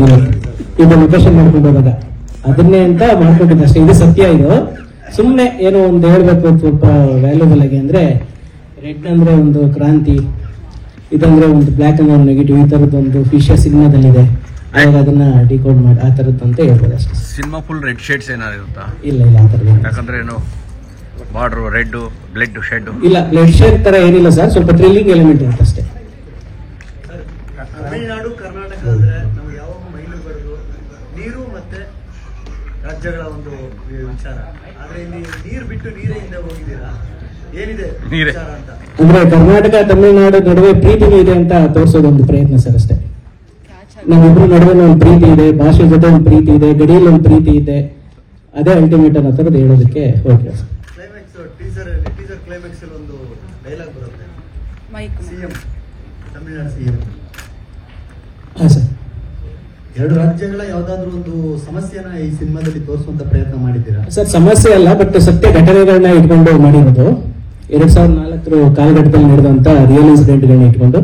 ಹೋಗಿದ್ದೀನಿ ಇದು ಲೊಕೇಶನ್ ಮಾಡ್ಕೊಂಡು ಹೋದಾಗ, ಅದನ್ನೇ ಅಂತ ಮಾಡ್ಕೊಂಡಿದ್ದೆ ಅಷ್ಟೇ. ಇದು ಸತ್ಯ. ಇದು ಸುಮ್ಮನೆ ಏನೋ ಒಂದು ಹೇಳ್ಬೇಕು ಸ್ವಲ್ಪ ವ್ಯಾಲ್ಯೂಬಲ್ ಆಗಿ. ಅಂದ್ರೆ ರೆಡ್ ಅಂದ್ರೆ ಒಂದು ಕ್ರಾಂತಿ, ಇದಂದ್ರೆ ಒಂದು ಬ್ಲಾಕ್ ಅಂದ್ರೆ ಒಂದು ನೆಗೆಟಿವ್, ಈ ತರದ್ದು ಒಂದು ಫಿಶಿಯ ಸಿನಿಮಾದಲ್ಲಿದೆ. ಅವಾಗ ಅದನ್ನ ಡಿಕೋಡ್ ಮಾಡಿ ಆ ತರದ್ದು ಅಂತ ಹೇಳ್ಬೋದು ಅಷ್ಟೇ. ಸಿನಿಮಾ ಫುಲ್ ರೆಡ್ ಶೇಡ್ಸ್ ಏನಾದ್ರು ಇರುತ್ತಾ? ಇಲ್ಲ ಆ ತರದ್ದು. ಯಾಕಂದ್ರೆ ಏನು ಬಾರ್ಡರ್ ರೆಡ್ ಬ್ಲಡ್ ಶೇಡ್ ಇಲ್ಲ, ಬ್ಲಡ್ ಶೇಡ್ ತರ ಏನಿಲ್ಲ ಸರ್, ಸ್ವಲ್ಪ ಥ್ರಿಲ್ಲಿಂಗ್ ಎಲಿಮೆಂಟ್ ಇರುತ್ತೆ ಅಷ್ಟೇ. ತಮಿಳುನಾಡು ಕರ್ನಾಟಕ ಅಂದ್ರೆ ನಮ್ಗೆ ಯಾವಾಗ ಮೈಂಡ್ ಬರೋದು ನೀರು ಮತ್ತೆ ರಾಜ್ಯಗಳ ಒಂದು ವಿಚಾರ. ಆದ್ರೆ ಇಲ್ಲಿ ನೀರು ಬಿಟ್ಟು ನೀರೇ ಹಿಂದೆ ಹೋಗಿದ್ದೀರಾ, ಏನಿದೆ ವಿಚಾರ ಅಂತ? ಅಂದ್ರೆ ಕರ್ನಾಟಕ ತಮಿಳುನಾಡು ನಡುವೆ ಪ್ರೀತಿನೂ ಇದೆ ಅಂತ ತೋರಿಸೋದೊಂದು ಪ್ರಯತ್ನ ಸರ್ ಅಷ್ಟೇ. ನಮ್ಮಿಬ್ರು ನಡುವೆ ಒಂದು ಪ್ರೀತಿ ಇದೆ, ಭಾಷೆ ಜೊತೆ ಒಂದು ಪ್ರೀತಿ ಇದೆ, ಗಡಿಯಲ್ಲಿ ಒಂದು ಪ್ರೀತಿ ಇದೆ. ಅದೇ ಅಲ್ಟಿಮೇಟ್ ಅನ್ನೋ ಥರದ್ದು ಹೇಳೋದಕ್ಕೆ ಹೋಗ್ತೀವಿ ಸರ್. ಕ್ಲೈಮ್ಯಾಕ್ಸ್ ಟೀಸರ್ ಕ್ಲೈಮ್ಯಾಕ್ಸ್ ಅಲ್ಲಿ ಒಂದು ಡೈಲಾಗ್ ಬರುತ್ತೆ, ಸಿಎಂ ತಮಿಳುನಾಡು ಸಿಎಂ. ಹಾ ಸರ್. ಎರಡು ರಾಜ್ಯಗಳ ಯಾವ್ದಾದ್ರು ಒಂದು ಸಮಸ್ಯೆನ ಈ ಸಿನಿಮಾದಲ್ಲಿ ತೋರಿಸುವಂತ ಪ್ರಯತ್ನ ಮಾಡಿದ್ದೀರಾ? ಸರ್ ಸಮಸ್ಯೆ ಅಲ್ಲ, ಬಟ್ ಸತ್ಯ ಘಟನೆಗಳನ್ನ ಇಟ್ಕೊಂಡು ಮಾಡಿರೋದು. 2004 ಕಾಲಘಟ್ಟದಲ್ಲಿ ನಡೆದಂತ ರಿಯಲ್ ಇನ್ಸಿಡೆಂಟ್ಗಳನ್ನ ಇಟ್ಕೊಂಡು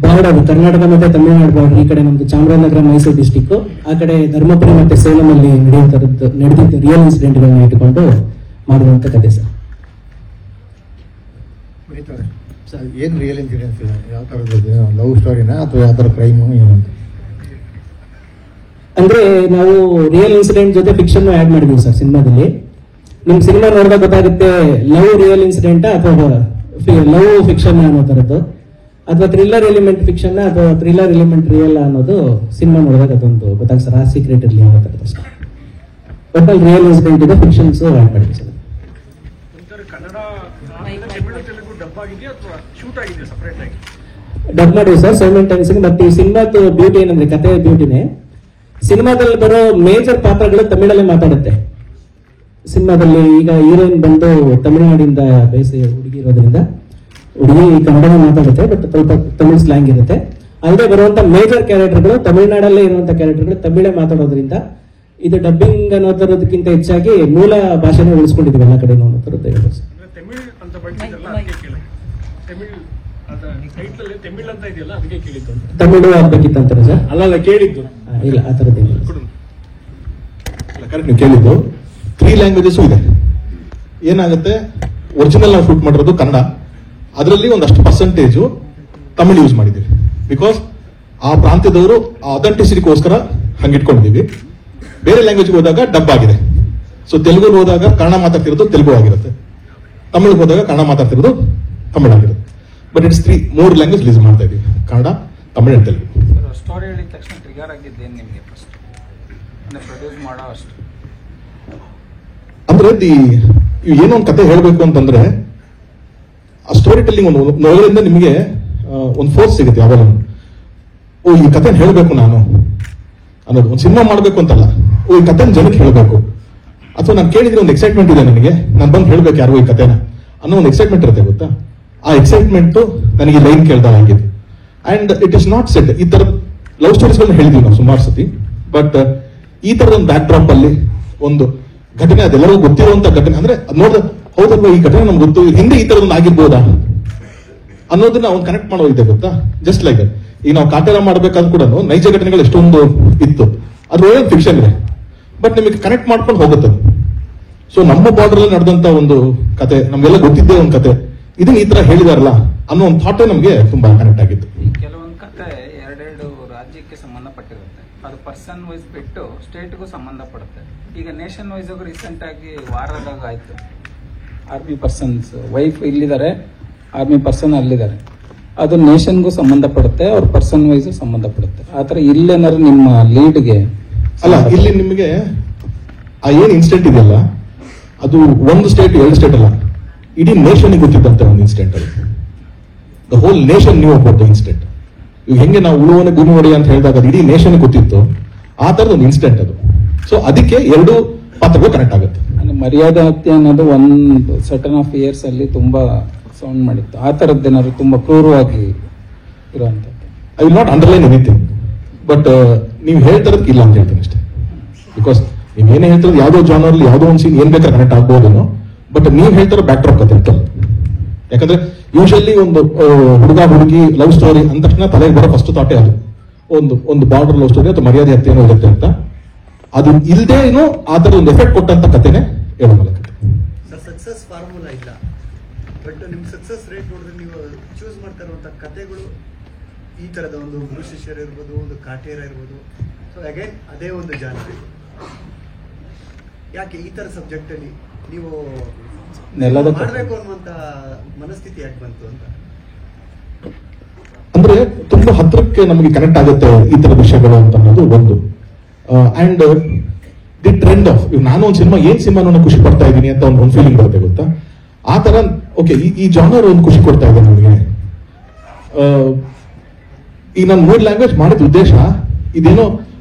ಬಾರ್ಡರ್ ಕರ್ನಾಟಕ ಮತ್ತೆ ತಮಿಳುನಾಡು ಬಾರ್ಡರ್, ಈ ಕಡೆ ನಮ್ದು ಚಾಮರಾಜನಗರ ಮೈಸೂರು ಡಿಸ್ಟಿಕ್, ಆ ಕಡೆ ಧರ್ಮಪುರಿ ಮತ್ತೆ ಸೇಲಂ ಅಲ್ಲಿ ನಡೆದಿದ್ದ ರಿಯಲ್ ಇನ್ಸಿಡೆಂಟ್ಗಳನ್ನ ಇಟ್ಕೊಂಡು ಮಾಡಿರುವಂತ ಕಥೆ ಸರ್. ಏನ್ ರಿಯಲ್ ಇನ್ಸಿಡೆನ್ಸ್ ಇದೆ? ಯಾವ ತರದ್ದು ಲವ್ ಸ್ಟೋರಿನ ಅಥವಾ ಯಾವ ತರ ಕ್ರೈಮ್ ಏನು? ಅಂದ್ರೆ ನಾವು ರಿಯಲ್ ಇನ್ಸಿಡೆಂಟ್ ಜೊತೆ ಫಿಕ್ಷನ್ ಆಡ್ ಮಾಡಿದೀವಿ ಸರ್ ಸಿನಿಮಾದಲ್ಲಿ. ನಿಮ್ ಸಿನಿಮಾ ನೋಡಿದಾಗ ಗೊತ್ತಾಗುತ್ತೆ ಲವ್ ರಿಯಲ್ ಇನ್ಸಿಡೆಂಟ್ ಅಥವಾ ಲವ್ ಫಿಕ್ಷನ್ ಅನ್ನೋ ತರದ್ದು, ಅಥವಾ ಥ್ರಿಲ್ಲರ್ ಎಲಿಮೆಂಟ್ ಫಿಕ್ಷನ್ ಅಥವಾ ಥ್ರಿಲ್ಲರ್ ಎಲಿಮೆಂಟ್ ರಿಯಲ್ ಅನ್ನೋದು ಸಿನಿಮಾ ನೋಡಿದಾಗ ಅದೊಂದು ಗೊತ್ತಾಗ ಸರ್. ಆ ಸೀಕ್ರೆಟ್ ಇರಲಿ ಅನ್ನೋ ತರದ್ದು ಅಷ್ಟೇ. ಟೋಟಲ್ ರಿಯಲ್ ಇನ್ಸಿಡೆಂಟ್ ಇದೆ, ಫಿಕ್ಷನ್ಸ್ ಆಡ್ ಮಾಡಿದ್ವಿ ಸರ್. ಡಬ್ ಮಾಡಿವಿ ಸರ್ ಸೈಮಲ್ಟೇನಿಯಸ್. ಬಟ್ ಈ ಸಿನಿಮಾದ ಬ್ಯೂಟಿ ಏನಂದ್ರೆ ಕಥೆ ಬ್ಯೂಟಿನೇ, ಸಿನಿಮಾದಲ್ಲಿ ಬರೋ ಮೇಜರ್ ಪಾತ್ರಗಳು ತಮಿಳಲ್ಲೇ ಮಾತಾಡುತ್ತೆ. ಸಿನಿಮಾದಲ್ಲಿ ಈಗ ಹೀರೋಯಿನ್ ಬಂದು ತಮಿಳುನಾಡಿಂದ ಬೇಸಿ ಹುಡುಗಿ ಇರೋದ್ರಿಂದ ಹುಡುಗಿ ಕನ್ನಡ ಮಾತಾಡುತ್ತೆ, ಬಟ್ ಸ್ವಲ್ಪ ತಮಿಳ್ ಸ್ಲ್ಯಾಂಗ್ ಇರುತ್ತೆ. ಅಲ್ಲದೆ ಬರುವಂತ ಮೇಜರ್ ಕ್ಯಾರೆಕ್ಟರ್ಗಳು ತಮಿಳುನಾಡಲ್ಲೇ ಇರುವಂತ ಕ್ಯಾರೆಕ್ಟರ್ಗಳು ತಮಿಳೇ ಮಾತಾಡೋದ್ರಿಂದ ಇದು ಡಬ್ಬಿಂಗ್ ಅನ್ನೋ ತರದಕ್ಕಿಂತ ಹೆಚ್ಚಾಗಿ ಮೂಲ ಭಾಷೆನ ಉಳಿಸ್ಕೊಂಡಿದ್ವಿ ಎಲ್ಲ ಕಡೆ ಅನ್ನೋ ತರದ್ದು ಹೇಳ್ಬೋದು. ತಮಿಳು ಆಗ್ಬೇಕಿತ್ತಂತಾರೆ ಸರ್? ಅಲ್ಲ ಕೇಳಿದ್ದು ಇಲ್ಲ ಆ ತರದ್ದೇನು ಕರೆಕ್ಟ್. ನೀವು ಕೇಳಿದ್ದು 3 ಲ್ಯಾಂಗ್ವೇಜಸ್ ಇದೆ. ಏನಾಗುತ್ತೆ, ಒರಿಜಿನಲ್ ನಾವು ಶೂಟ್ ಮಾಡಿರೋದು ಕನ್ನಡ, ಅದರಲ್ಲಿ ಒಂದಷ್ಟು ಪರ್ಸೆಂಟೇಜು ತಮಿಳು ಯೂಸ್ ಮಾಡಿದ್ದೀವಿ. ಬಿಕಾಸ್ ಆ ಪ್ರಾಂತ್ಯದವರು ಅಥೆಂಟಿಸಿಟಿಗೋಸ್ಕರ ಹಂಗಿಟ್ಕೊಂಡಿದ್ದೀವಿ. ಬೇರೆ ಲ್ಯಾಂಗ್ವೇಜ್ಗೆ ಹೋದಾಗ ಡಬ್ ಆಗಿದೆ. ಸೊ ತೆಲುಗು ಹೋದಾಗ ಕನ್ನಡ ಮಾತಾಡ್ತಿರೋದು ತೆಲುಗು ಆಗಿರುತ್ತೆ, ತಮಿಳಿಗೆ ಹೋದಾಗ ಕನ್ನಡ ಮಾತಾಡ್ತಿರೋದು ತಮಿಳು ಆಗಿರುತ್ತೆ. ಬಟ್ ಇಟ್ಸ್ 3 ಲ್ಯಾಂಗ್ವೇಜ್ ರಿಲೀಸ್ ಮಾಡ್ತಾ ಇದೀವಿ, ಕನ್ನಡ, ತಮಿಳು ಅಂಡ್ ತೆಲುಗು. ಸ್ಟೋರಿ ಹೇಳಿದ ತಕ್ಷಣ ಟ್ರಿಗರ್ ಆಗಿದ್ದೇನು ನಿಮಗೆ ಫಸ್ಟ್ ಪ್ರೊಡ್ಯೂಸ್ ಮಾಡೋ ಅಷ್ಟು? ಅಂದ್ರೆ ಏನೋ ಒಂದು ಕತೆ ಹೇಳಬೇಕು ಅಂತಂದ್ರೆ ಆ ಸ್ಟೋರಿ ಟೆಲ್ಲಿಂಗ್ ನೋಡೋದ್ರಿಂದ ನಿಮಗೆ ಒಂದು ಫೋರ್ಸ್ ಸಿಗುತ್ತೆ. ಯಾವಾಗ ಓ ಈ ಕತೆ ಹೇಳಬೇಕು ನಾನು ಅನ್ನೋದು, ಒಂದು ಸಿನಿಮಾ ಮಾಡಬೇಕು ಅಂತಲ್ಲ, ಓ ಈ ಕತೆ ಜನಕ್ಕೆ ಹೇಳಬೇಕು, ಅಥವಾ ನಾನು ಕೇಳಿದ್ರೆ ಒಂದು ಎಕ್ಸೈಟ್ಮೆಂಟ್ ಇದೆ ನನಗೆ, ನಾನು ಬಂದು ಹೇಳ್ಬೇಕು ಯಾರಿಗೂ ಈ ಕತೆನ ಅನ್ನೋ ಒಂದು ಎಕ್ಸೈಟ್ಮೆಂಟ್ ಇರುತ್ತೆ ಗೊತ್ತಾ. ಆ ಎಕ್ಸೈಟ್ಮೆಂಟ್ ನನಗೆ ಲೈನ್ ಕೇಳ್ದಾಗ ಆಗಿದೆ. And it is not set. ಈ ತರ ಲವ್ ಸ್ಟೋರೀಸ್ಗಳನ್ನ ಹೇಳಿದ್ವಿ ನಾವು ಸುಮಾರು ಸತಿ, ಬಟ್ ಈ ತರದ ಒಂದು ಬ್ಯಾಕ್ ಡ್ರಾಪ್ ಅಲ್ಲಿ ಒಂದು ಘಟನೆ, ಅದೆಲ್ಲರಿಗೂ ಗೊತ್ತಿರುವಂತ ಘಟನೆ ಅಂದ್ರೆ ನೋಡಿದ್ರೆ ಹೌದಲ್ವಾ ಈ ಘಟನೆ ನಮ್ಗೆ ಗೊತ್ತು, ಹಿಂದೆ ಈ ತರದೊಂದು ಆಗಿರ್ಬೋದಾ ಅನ್ನೋದನ್ನ ಅವ್ನು ಕನೆಕ್ಟ್ ಮಾಡೋದಿದೆ ಗೊತ್ತಾ. ಜಸ್ಟ್ ಲೈಕ್ ಈಗ ನಾವು ಕಾಟೇರ ಮಾಡ್ಬೇಕಾದ್ ಕೂಡ ನೈಜ ಘಟನೆಗಳು ಎಷ್ಟೊಂದು ಇತ್ತು, ಅದ್ರೊಳಗೆ ಫಿಕ್ಷನ್ ಇದೆ, ಬಟ್ ನಿಮಗೆ ಕನೆಕ್ಟ್ ಮಾಡ್ಕೊಂಡು ಹೋಗುತ್ತೆ. ಸೊ ನಮ್ಮ ಬಾರ್ಡರ್ ಅಲ್ಲಿ ನಡೆದಂತ ಒಂದು ಕತೆ, ನಮ್ಗೆಲ್ಲ ಗೊತ್ತಿದ್ದೇ ಒಂದು ಕತೆ, ಇದನ್ನ ಈ ತರ ಹೇಳಿದಾರಲ್ಲ ಅನ್ನೋ ಒಂದು ಥಾಟೇ ನಮ್ಗೆ ತುಂಬಾ ಕನೆಕ್ಟ್ ಆಗಿತ್ತು. ಕೆಲವೊಂದು ಕತೆ ಎರಡೆರಡು ರಾಜ್ಯಕ್ಕೆ ಸಂಬಂಧಪಟ್ಟಿರುತ್ತೆ, ಅದು ಪರ್ಸನ್ ವೈಸ್ ಬಿಟ್ಟು ಸ್ಟೇಟ್ಗೂ ಸಂಬಂಧಪಡುತ್ತೆ. ಈಗ ನೇಷನ್ ವೈಸ್ ರೀಸೆಂಟ್ ಆಗಿ ವಾರದಾಗ ಆಯ್ತು, ಆರ್ಮಿ ಪರ್ಸನ್ಸ್ ವೈಫ್ ಇಲ್ಲಿದ್ದಾರೆ, ಆರ್ಮಿ ಪರ್ಸನ್ ಅಲ್ಲಿದ್ದಾರೆ, ಅದು ನೇಷನ್ಗೂ ಸಂಬಂಧಪಡುತ್ತೆ, ಅವ್ರ ಪರ್ಸನ್ ವೈಸ್ ಸಂಬಂಧಪಡುತ್ತೆ. ಆತರ ಇಲ್ಲೇನಾದ್ರು ನಿಮ್ಮ ಲೀಡ್ಗೆ ಅಲ್ಲ, ಇಲ್ಲಿ ನಿಮಗೆ ಆ ಏನ್ ಇನ್ಸಿಡೆಂಟ್ ಇದೆಯಲ್ಲ ಅದು ಒಂದು ಸ್ಟೇಟ್ 2 ಸ್ಟೇಟ್ ಅಲ್ಲ, ಇಡೀ ನೇಷನ್ ಗೊತ್ತಿದ್ದಂತೆ ಒಂದು ಇನ್ಸಿಡೆಂಟ್ ಅದು. The whole nation new about the incident. ಈಗ ಹೆಂಗೆ ನಾವು ಉಳುವನೆ ಭೂಮಿ ಒಡೆಯ ಅಂತ ಹೇಳಿದಾಗ ಅದು ಇಡೀ ನೇಷನ್ ಗೊತ್ತಿತ್ತು, ಆ ತರದ ಒಂದು ಇನ್ಸಿಡೆಂಟ್ ಅದು. ಸೊ ಅದಕ್ಕೆ 2 ಪಾತ್ರಗಳು ಕನೆಕ್ಟ್ ಆಗುತ್ತೆ. ಮರ್ಯಾದೆ ಹತ್ಯೆ ಅನ್ನೋದು ಒಂದು ಸಟನ್ ಆಫ್ ಇಯರ್ಸ್ ಅಲ್ಲಿ ತುಂಬಾ ಸೌಂಡ್ ಮಾಡಿತ್ತು. ಆ ತರದ್ದೇನಾದ್ರು ತುಂಬಾ ಕ್ರೂರವಾಗಿ ಇರುವಂತದ್ದು. I will not underline anything, but ನೀವು ಹೇಳ್ತಾರದಕ್ಕೆ ಇಲ್ಲ ಅಂತ ಹೇಳ್ತೀನಿ ಅಷ್ಟೇ. ಬಿಕಾಸ್ ನೀವು ಏನೇ ಹೇಳ್ತಾರದು ಯಾವುದೋ ಜಾನರ್ ಯಾವುದೋ ಒಂದು ಸೀನ್ ಏನ್ ಬೇಕಾದ್ರೆ ಕನೆಕ್ಟ್ ಆಗ್ಬೋದೇನೋ, ಬಟ್ ನೀವು ಹೇಳ್ತಾರೋ ಬ್ಯಾಕ್ ಡ್ರಾಪ್ ಕತೆ ಅಂತ. ಯಾಕಂದ್ರೆ ಯೂಶಲಿ ಒಂದು ಹುಡುಗ ಹುಡುಗಿ ಲವ್ ಸ್ಟೋರಿ ಅಂದ ತಕ್ಷಣ ತಲೆಗೆ ಬರೋ ಫಸ್ಟ್ ಥಾಟೇ ಅದು. ಒಂದು ಬಾರ್ಡರ್ ಲವ್ ಸ್ಟೋರಿ ಅಥವಾ ಮರ್ಯಾದೆ ಹತ್ಯೆ ಏನೋ ಇರುತ್ತೆ ಅಂತ, ಅದು ಇಲ್ಲದೆ ಏನೋ ಆ ಥರ ಒಂದು ಎಫೆಕ್ಟ್ ಕೊಟ್ಟಂತ ಕಥೆನೇ ಹೇಳೋಲ್ಲ ಕತೆ. ಸರ್, ಸಕ್ಸಸ್ ಫಾರ್ಮುಲಾ ಇಲ್ಲ, ಬಟ್ ನಿಮ್ ಸಕ್ಸಸ್ ರೇಟ್ ನೋಡಿದ್ರೆ ನೀವು ಚೂಸ್ ಮಾಡ್ತಾ ಇರುವಂತ ಕಥೆಗಳು ಈ ತರದ ಒಂದು ಗುರು ಶಿಷ್ಯರು ಇರ್ಬೋದು, ಒಂದು ಕಾಟೇರ ಇರ್ಬೋದು. ಸೊ ಅಗೇನ್ ಅದೇ ಒಂದು ಜಾನರ್ ಇದು. ಯಾಕೆ ಈ ತರ ಸಬ್ಜೆಕ್ಟ್ ಅಲ್ಲಿ ನೀವು ಮಾಡಬೇಕು ಅನ್ನುವಂತ ಮನಸ್ಥಿತಿ ಯಾಕೆ ಬಂತು ಅಂತ? ಅಂದ್ರೆ ತುಂಬಾ ಹತ್ರಕ್ಕೆ ನಮಗೆ ಕನೆಕ್ಟ್ ಆಗುತ್ತೆ ಈ ತರ ವಿಷಯಗಳು ಅಂತ ಅನ್ನೋದು ಒಂದು. ಅಂಡ್ ದಿ ಟ್ರೆಂಡ್ ಆಫ್ ನಾನು ಒಂದು ಸಿನಿಮಾ ಏನ್ ಸಿನಿಮಾ ಖುಷಿ ಪಡ್ತಾ ಇದ್ದೀನಿ ಅಂತ ಒಂದು ಫೀಲಿಂಗ್ ಬರುತ್ತೆ ಗೊತ್ತಾ. ಆ ತರ ಓಕೆ ಈ ಜಾನರ್ ಒಂದು ಖುಷಿ ಕೊಡ್ತಾ ಇದೆ ನನಗೆ. ಈಗ ನಾನು 3 ಲ್ಯಾಂಗ್ವೇಜ್ ಮಾಡಿದ ಉದ್ದೇಶ ಇದೇನೋ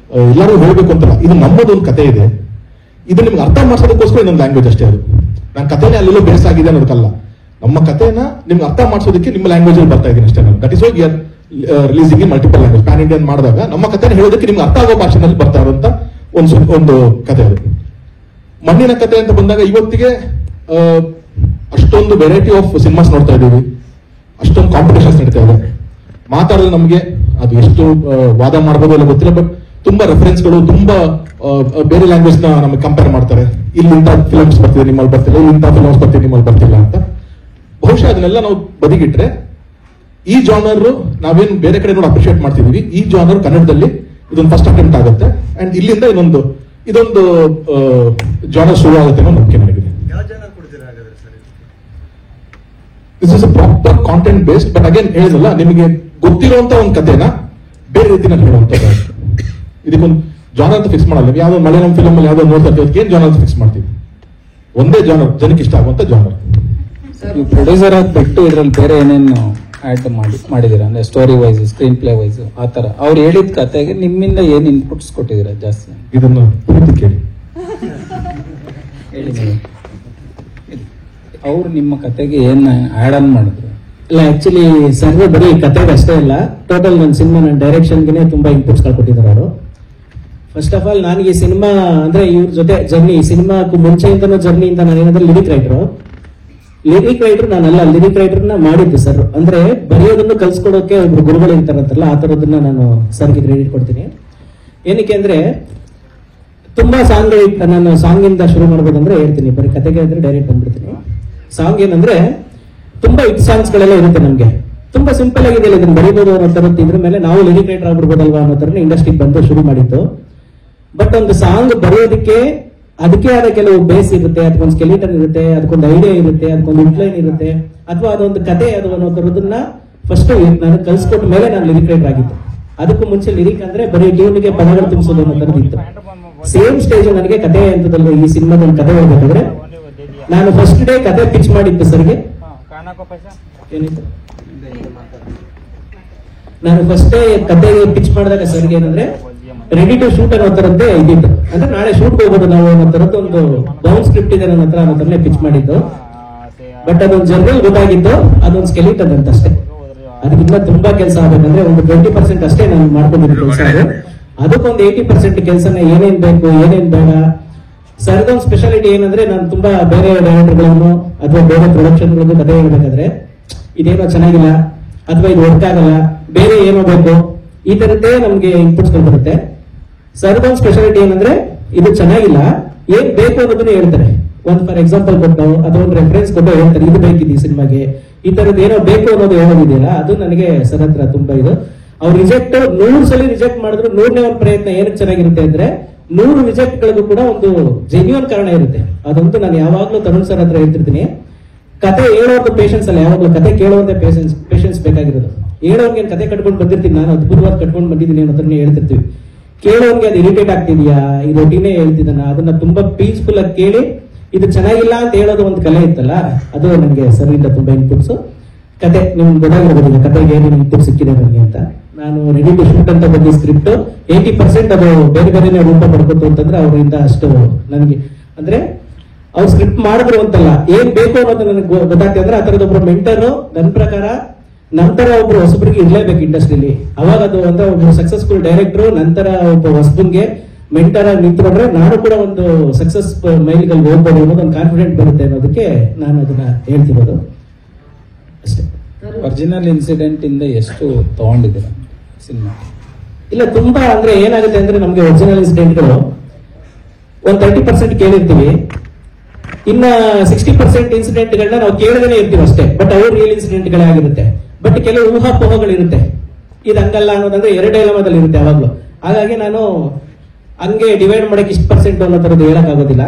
ಎಲ್ಲರೂ ಹೇಳ್ಬೇಕು ಅಂತಲ್ಲ, ಇದು ನಮ್ಮದೊಂದು ಕತೆ ಇದೆ, ಇದು ನಿಮ್ಗೆ ಅರ್ಥ ಮಾಡಿಸೋದಕ್ಕೋಸ್ಕರ ಇನ್ನೊಂದು ಲ್ಯಾಂಗ್ವೇಜ್ ಅಷ್ಟೇ. ಅದು ನನ್ನ ಕಥೆನೇ ಅಲ್ಲೆಲ್ಲೋ ಬೇಸ್ ಆಗಿದೆ ಅನ್ನೋದಕ್ಕಲ್ಲ, ನಮ್ಮ ಕಥೆನ ನಿಮ್ಗೆ ಅರ್ಥ ಮಾಡಿಸೋದಕ್ಕೆ ನಿಮ್ಮ ಲ್ಯಾಂಗ್ವೇಜ್ ಅಲ್ಲಿ ಬರ್ತಾ ಇದ್ದೀನಿ ಅಷ್ಟೇ. ನಾನು that is why we are releasing in multiple language. PAN Indian ಮಾಡಿದಾಗ ನಮ್ಮ ಕಥೆನ ಹೇಳೋದಕ್ಕೆ ನಿಮ್ಗೆ ಅರ್ಥ ಆಗೋ ಭಾಷೆನಲ್ಲಿ ಬರ್ತಾ ಇರುವಂತ ಒಂದು ಕಥೆ ಅದು. ಮಣ್ಣಿನ ಕಥೆ ಅಂತ ಬಂದಾಗ ಇವತ್ತಿಗೆ ಅಷ್ಟೊಂದು ವೆರೈಟಿ ಆಫ್ ಸಿನಿಮಾಸ್ ನೋಡ್ತಾ ಇದ್ದೀವಿ, ಅಷ್ಟೊಂದು ಕಾಂಪಿಟೇಷನ್ಸ್ ನಡೀತಾ ಇದೆ. ಮಾತಾಡಲು ನಮಗೆ ಅದು ಎಷ್ಟು ವಾದ ಮಾಡ್ಬೋದು ಎಲ್ಲ ಗೊತ್ತಿಲ್ಲ, ಬಟ್ ತುಂಬಾ ರೆಫರೆನ್ಸ್ಗಳು, ತುಂಬಾ ಬೇರೆ ಲ್ಯಾಂಗ್ವೇಜ್ ನ ನಮಗೆ ಕಂಪೇರ್ ಮಾಡ್ತಾರೆ. ಇಲ್ಲಿಂದ ಫಿಲ್ಮ್ಸ್ ಬರ್ತಿದೆ ನಿಮ್ಮಲ್ಲಿ ಬರ್ತಿಲ್ಲ, ಇಲ್ಲಿಂದ ಫಿಲ್ಮ್ಸ್ ಬರ್ತಿದೆ ನಿಮ್ಮಲ್ಲಿ ಬರ್ತಿಲ್ಲ ಅಂತ. ಬಹುಶಃ ಅದನ್ನೆಲ್ಲ ನಾವು ಬದಿಗಿಟ್ರೆ ಈ ಜಾನರ್ ನಾವೇನು ಬೇರೆ ಕಡೆ ನೋಡಿ ಅಪ್ರಿಷಿಯೇಟ್ ಮಾಡ್ತಿದೀವಿ, ಈ ಜಾನರ್ ಕನ್ನಡದಲ್ಲಿ ಇದೊಂದು ಫಸ್ಟ್ ಅಟೆಂಪ್ಟ್ ಆಗುತ್ತೆ. ಅಂಡ್ ಇಲ್ಲಿಂದ ಇದೊಂದು ಜಾನರ್ ಶುರು ಆಗುತ್ತೆ ಅನ್ನೋ ನಂಬಿಕೆ ನನಗಿದೆ. ಯಾವ ಜಾನರ್ ಕೊಡ್ತೀರಾ ಹಾಗಾದ್ರೆ sir? This is a proper content based, but again ಹೇಳಿದ್ರಲ್ಲ, ನಿಮಗೆ ಗೊತ್ತಿರುವಂತ ಒಂದು ಕಥೆನ ಬೇರೆ ರೀತಿನಲ್ಲಿ ಹೇಳುವಂಥದ್ದು. ಇದಕ್ಕೊಂದು ಜಾನರ್ ಅಂತ ಫಿಕ್ಸ್ ಮಾಡಲ್ಲ. ಯಾವ್ದೋ ಮಲಯಾಳಂ ಫಿಲ್ಮ್ ಅಲ್ಲಿ ಯಾವ್ದೋ ನೋಡ್ತಾ ಇರ್ತೀವಿ, ಏನ್ ಜಾನರ್ ಅಂತ ಫಿಕ್ಸ್ ಮಾಡ್ತೀವಿ? ಒಂದೇ ಜಾನರ್, ಜನಕ್ಕೆ ಇಷ್ಟ ಆಗುವಂತ ಜಾನರ್. ನೀವು ಪ್ರೊಡ್ಯೂಸರ್ ಆಗ್ಬಿಟ್ಟು ಇದ್ರಲ್ಲಿ ಬೇರೆ ಏನೇನು ಆಡ್ ಮಾಡಿದೀರಾ ಅಂದ್ರೆ story wise, screenplay wise ಆ ತರ ಅವ್ರು ಹೇಳಿದ ಕತೆಗೆ ನಿಮ್ಮಿಂದ ಏನ್ ಇನ್ಪುಟ್ಸ್ ಕೊಟ್ಟಿದ್ದೀರಾ ಜಾಸ್ತಿ? ಇದನ್ನು ಪೂರ್ತಿ ಕೇಳಿ ಹೇಳಿ ನೀವು. ಅವ್ರು ನಿಮ್ಮ ಕತೆಗೆ ಏನ್ ಆಡ್ ಆನ್ ಮಾಡಿದ್ರು? ಇಲ್ಲ, ಆಕ್ಚುಲಿ ಸರ್ ಬರೀ ಕತೆಗೆ ಅಷ್ಟೇ ಇಲ್ಲ, ಟೋಟಲ್ ನನ್ನ ಸಿನಿಮಾ ನನ್ನ ಡೈರೆಕ್ಷನ್ಗೆ ತುಂಬಾ ಇನ್ಪುಟ್ಸ್ ಕೊಟ್ಟಿದ್ದಾರೆ ಅವರು. ಫಸ್ಟ್ ಆಫ್ ಆಲ್ ನನಗೆ ಈ ಸಿನಿಮಾ ಅಂದ್ರೆ ಇವ್ರ ಜೊತೆ ಜರ್ನಿ, ಸಿನಿಮಾಕ್ಕೂ ಮುಂಚೆಯಿಂದನೂ ಜರ್ನಿಯಿಂದ ನಾನೇನಂದ್ರೆ ಲಿರಿಕ್ ರೈಟರ್ ನಾನಲ್ಲ, ಲಿರಿಕ್ ರೈಟರ್ನ ಮಾಡಿದ್ದು ಸರ್. ಅಂದ್ರೆ ಬರೆಯೋದನ್ನು ಕಲ್ಸ್ಕೊಡೋಕೆ ಒಬ್ರು ಗುರುಗಳು ಇರ್ತಾರಂತಲ್ಲ, ಆ ತರದನ್ನ ನಾನು ಸರ್ಗೆ ಕ್ರೆಡಿಟ್ ಕೊಡ್ತೀನಿ. ಏನಕ್ಕೆ ಅಂದ್ರೆ ತುಂಬಾ ಸಾಂಗ್ ನಾನು ಸಾಂಗ್ ಇಂದ ಶುರು ಮಾಡ್ಬೋದಂದ್ರೆ ಹೇಳ್ತೀನಿ, ಬರೀ ಕತೆಗೆ ಅಂದ್ರೆ ಡೈರೆಕ್ಟ್ ಬಂದ್ಬಿಡ್ತೀನಿ. ಸಾಂಗ್ ಏನಂದ್ರೆ ತುಂಬಾ ಹಿಟ್ ಸಾಂಗ್ಸ್ ಗಳೆಲ್ಲ ಇರುತ್ತೆ ನಮ್ಗೆ, ತುಂಬಾ ಸಿಂಪಲ್ ಆಗಿದೆ, ಇದನ್ನ ಬರೀಬಹುದು ಅನ್ನೋ ತರದ್ದು. ಇದ್ರ ಮೇಲೆ ನಾವು ಲಿರಿಕ್ ರೈಟರ್ ಆಗ್ಬಿಡ್ಬೋದಲ್ವಾ ಅನ್ನೋ ತರ ಇಂಡಸ್ಟ್ರಿಗೆ ಬಂದು ಶುರು ಮಾಡಿದ್ದು. ಬಟ್ ಒಂದು ಸಾಂಗ್ ಬರೆಯೋದಕ್ಕೆ ಅದಕ್ಕೆ ಆದ ಕೆಲವು ಬೇಸ್ ಇರುತ್ತೆ, ಅದಕ್ಕೊಂದು ಸ್ಕೆಲಿಟನ್ ಇರುತ್ತೆ, ಅದಕ್ಕೊಂದು ಐಡಿಯಾ ಇರುತ್ತೆ, ಅದಕ್ಕೊಂದು ಔಟ್ಲೈನ್ ಇರುತ್ತೆ, ಅಥವಾ ಅದೊಂದು ಕತೆ ಅದು ಅನ್ನೋ ತರದನ್ನ ಫಸ್ಟ್ ನಾನು ಕಲ್ಸ್ಕೊಟ್ಟ ಮೇಲೆ ನಾನು ಲಿರಿಕ್ ರೈಟರ್ ಆಗಿತ್ತು. ಅದಕ್ಕೂ ಮುಂಚೆ ಲಿರಿಕ್ ಅಂದ್ರೆ ಬರೀ ಟ್ಯೂನ್ಗೆ ಪದಗಳು ತುಂಬಿಸೋದು ಅನ್ನೋ ತರದಿತ್ತು. ಸೇಮ್ ಸ್ಟೇಜ್ ನನಗೆ ಕತೆ ಅಂತದಲ್ಲಿ ಈ ಸಿನಿಮಾದ ಕತೆ ಹೇಳ್ಬೇಕಾದ್ರೆ ನಾನು ಫಸ್ಟ್ ಡೇ ಕತೆ ಪಿಚ್ ಮಾಡಿದ್ದು ಸರ್ಗೆ. ಏನಿತ್ತು, ನಾನು ಫಸ್ಟ್ ಡೇ ಕತೆ ಪಿಚ್ ಮಾಡಿದಾಗ ಸರ್ಗೆ ಏನಂದ್ರೆ ರೆಡಿ ಟು ಶೂಟ್ ಅನ್ನೋ ತರದ್ದೇ ಇದ್ದಿತ್ತು. ಅಂದ್ರೆ ನಾಳೆ ಶೂಟ್ ಹೋಗೋದು ನಾವು ಅನ್ನೋ ತರದ್ದು ಒಂದು ಡೌನ್ ಸ್ಕ್ರಿಪ್ಟ್ ಇದೆ ನನ್ನ ಹತ್ರ ಅನ್ನೋ ತರನೇ ಪಿಚ್ ಮಾಡಿದ್ದು. ಬಟ್ ಅದೊಂದು ಜನರಲ್ ಗೊತ್ತಾಗಿದ್ದು, ಅದೊಂದು ಸ್ಕೆಲಿಟನ್ ಅಂತ ಅಷ್ಟೇ. ಅದಕ್ಕಿಂತ ತುಂಬಾ ಕೆಲಸ ಆಗ್ಬೇಕಂದ್ರೆ ಒಂದು 20% ಅಷ್ಟೇ ನಾನು ಮಾಡ್ಕೊಂಡಿದ್ದ ಕೆಲಸ. ಅದಕ್ಕೊಂದು 80% ಕೆಲಸನ ಏನೇನ್ ಬೇಕು ಏನೇನ್ ಬೇಡ. ಸರ್ದೊಂದು ಸ್ಪೆಷಾಲಿಟಿ ಏನಂದ್ರೆ ನಾನು ತುಂಬಾ ಬೇರೆ ಡೈರೆಕ್ಟರ್ಗಳನ್ನು ಅಥವಾ ಬೇರೆ ಪ್ರೊಡಕ್ಷನ್ಗಳನ್ನು ಕತೆ ಹೇಳ್ಬೇಕಾದ್ರೆ ಇದೇನೋ ಚೆನ್ನಾಗಿಲ್ಲ ಅಥವಾ ಇದು ವರ್ಕ್ ಆಗಲ್ಲ, ಬೇರೆ ಏನೋ ಬೇಕು, ಈ ತರದ್ದೇ ನಮ್ಗೆ ಇನ್ಪುಟ್ಸ್ ಬರುತ್ತೆ. ಸರ್ದೊಂದು ಸ್ಪೆಷಾಲಿಟಿ ಏನಂದ್ರೆ ಇದು ಚೆನ್ನಾಗಿಲ್ಲ, ಏನ್ ಬೇಕು ಅನ್ನೋದನ್ನ ಹೇಳ್ತಾರೆ. ಒಂದು ಫಾರ್ ಎಕ್ಸಾಂಪಲ್ ಕೊಟ್ಟು ಅಥವಾ ಒಂದು ರೆಫರೆನ್ಸ್ ಕೊಟ್ಟು ಹೇಳ್ತಾರೆ, ಇದು ಬೇಕಿದೆ ಈ ಸಿನಿಮಾಗೆ, ಈ ತರದ್ ಏನೋ ಬೇಕು ಅನ್ನೋದು ಹೇಳೋದಿದೆಯಲ್ಲ, ಅದು ನನಗೆ ಸರ್ ಹತ್ರ ತುಂಬಾ ಇದು. ಅವ್ರು ರಿಜೆಕ್ಟ್ 100 ಸಲ ರಿಜೆಕ್ಟ್ ಮಾಡಿದ್ರು 100ನೇ ಒಂದು ಪ್ರಯತ್ನ ಏನಕ್ಕೆ ಚೆನ್ನಾಗಿರುತ್ತೆ ಅಂದ್ರೆ 100 ರಿಜೆಕ್ಟ್ ಗಳಿಗೂ ಕೂಡ ಒಂದು ಜೆನ್ಯೂನ್ ಕಾರಣ ಇರುತ್ತೆ. ಅದಂತೂ ನಾನು ಯಾವಾಗ್ಲೂ ತರುಣ್ ಸರ್ ಹತ್ರ ಹೇಳ್ತಿರ್ತೀನಿ. ಕತೆ ಹೇಳೋದು ಪೇಷನ್ಸ್ ಅಲ್ಲ, ಯಾವಾಗ್ಲೂ ಕತೆ ಕೇಳುವಂತ ಪೇಷನ್ಸ್ ಬೇಕಾಗಿರೋದು. ಹೇಳೋನ್ಗೆ ಕತೆ ಕಟ್ಕೊಂಡು ಬಂದಿರ್ತೀನಿ, ನಾನು ಅದ್ಭುತವಾಗಿ ಕಟ್ಕೊಂಡು ಬಂದಿದ್ದೀನಿ ಅನ್ನೋದನ್ನ ಹೇಳ್ತಿರ್ತೀವಿ. ಕೇಳೋನ್ಗೆ ಅದು ಇರಿಟೇಟ್ ಆಗ್ತಿದ್ಯಾ, ಇದು ಒಟ್ಟಿನೇ ಹೇಳ್ತಿದ್ದಾನ, ಅದನ್ನ ತುಂಬಾ ಪೀಸ್ಫುಲ್ ಆಗಿ ಕೇಳಿ ಇದು ಚೆನ್ನಾಗಿಲ್ಲ ಅಂತ ಹೇಳೋದು ಒಂದು ಕಲೆ ಇತ್ತಲ್ಲ, ಅದು ನನಗೆ ಸರಿಂದ ತುಂಬಾ ಇನ್ಪುಟ್ಸ್. ಕತೆ ನಿಮ್ಗೆ ಗೊತ್ತಾಗಿರ್ಬೋದು ಕತೆಗೆ ಏನೇನು ಇನ್ಪುಟ್ ಸಿಕ್ಕಿದೆ ನನಗೆ ಅಂತ. ನಾನು ರೆಡಿ ಟು ಶೂಟ್ ಅಂತ ಬಂದ ಸ್ಕ್ರಿಪ್ಟ್ 80% ಅದು ಬೇರೆ ಬೇರೆನೇ ರೂಪ ಪಡ್ಕೊತು ಅಂತಂದ್ರೆ ಅವರಿಂದ ಅಷ್ಟು ನನಗೆ ಅಂದ್ರೆ ಅವ್ರು ಸ್ಕ್ರಿಪ್ಟ್ ಮಾಡಿದ್ರು ಅಂತಲ್ಲ, ಏನ್ ಬೇಕು ಅನ್ನೋದು ನನಗೆ ಗೊತ್ತಾಗ್ತದೆ. ಅಂದ್ರೆ ಆ ತರದೊಬ್ರು ಮೆಂಟರ್ ನನ್ನ ಪ್ರಕಾರ ನಂತರ ಒಬ್ರು ಹೊಸಬ್ರಿಗೆ ಇರ್ಲೇಬೇಕು ಇಂಡಸ್ಟ್ರಿಲಿ. ಅವಾಗ ಅದು ಅಂದ್ರೆ ಒಬ್ರು ಸಕ್ಸಸ್ಫುಲ್ ಡೈರೆಕ್ಟರ್ ನಂತರ ಒಬ್ಬ ಹೊಸಬಂಗೆ ಮೆಂಟರ್ ಆಗಿ ನಿಂತ್ಕೊಂಡ್ರೆ ನಾನು ಕೂಡ ಒಂದು ಸಕ್ಸಸ್ ಮೈಲಿಗಲ್ಲಿ ಹೋಗ್ಬೋದು ಅನ್ನೋದು ಒಂದು ಕಾನ್ಫಿಡೆಂಟ್ ಬರುತ್ತೆ ಅನ್ನೋದಕ್ಕೆ ನಾನು ಅದನ್ನ ಹೇಳ್ತಿರೋದು ಅಷ್ಟೇ. ಒರಿಜಿನಲ್ ಇನ್ಸಿಡೆಂಟ್ ಇಂದ ಎಷ್ಟು ತಗೊಂಡಿದ್ದೀರಾ ಸಿನಿಮಾ? ಇಲ್ಲ, ತುಂಬಾ ಅಂದ್ರೆ ಏನಾಗುತ್ತೆ ಅಂದ್ರೆ ನಮ್ಗೆ ಒರಿಜಿನಲ್ ಇನ್ಸಿಡೆಂಟ್ಗಳು ಒಂದು 30% ಕೇಳಿರ್ತೀವಿ, ಇನ್ನ 60% ಇನ್ಸಿಡೆಂಟ್ಗಳನ್ನ ನಾವು ಕೇಳದೇನೆ ಇರ್ತೀವಿ ಅಷ್ಟೇ, ಬಟ್ ಅವು ರಿಯಲ್ ಇನ್ಸಿಡೆಂಟ್ಗಳೇ ಆಗಿರುತ್ತೆ. ಬಟ್ ಕೆಲವು ಊಹಾಪೋಹಗಳಿರುತ್ತೆ, ಇದು ಹಂಗಲ್ಲ ಅನ್ನೋದಂದ್ರೆ ಎರಡೇ ಎಲಮದಲ್ಲಿ ಇರುತ್ತೆ ಯಾವಾಗ್ಲೂ. ಹಾಗಾಗಿ ನಾನು ಹಂಗೆ ಡಿವೈಡ್ ಮಾಡಕ್ಕೆ ಇಷ್ಟು ಪರ್ಸೆಂಟ್ ಅನ್ನೋ ತರದ್ದು ಹೇಳಕ್ ಆಗೋದಿಲ್ಲ.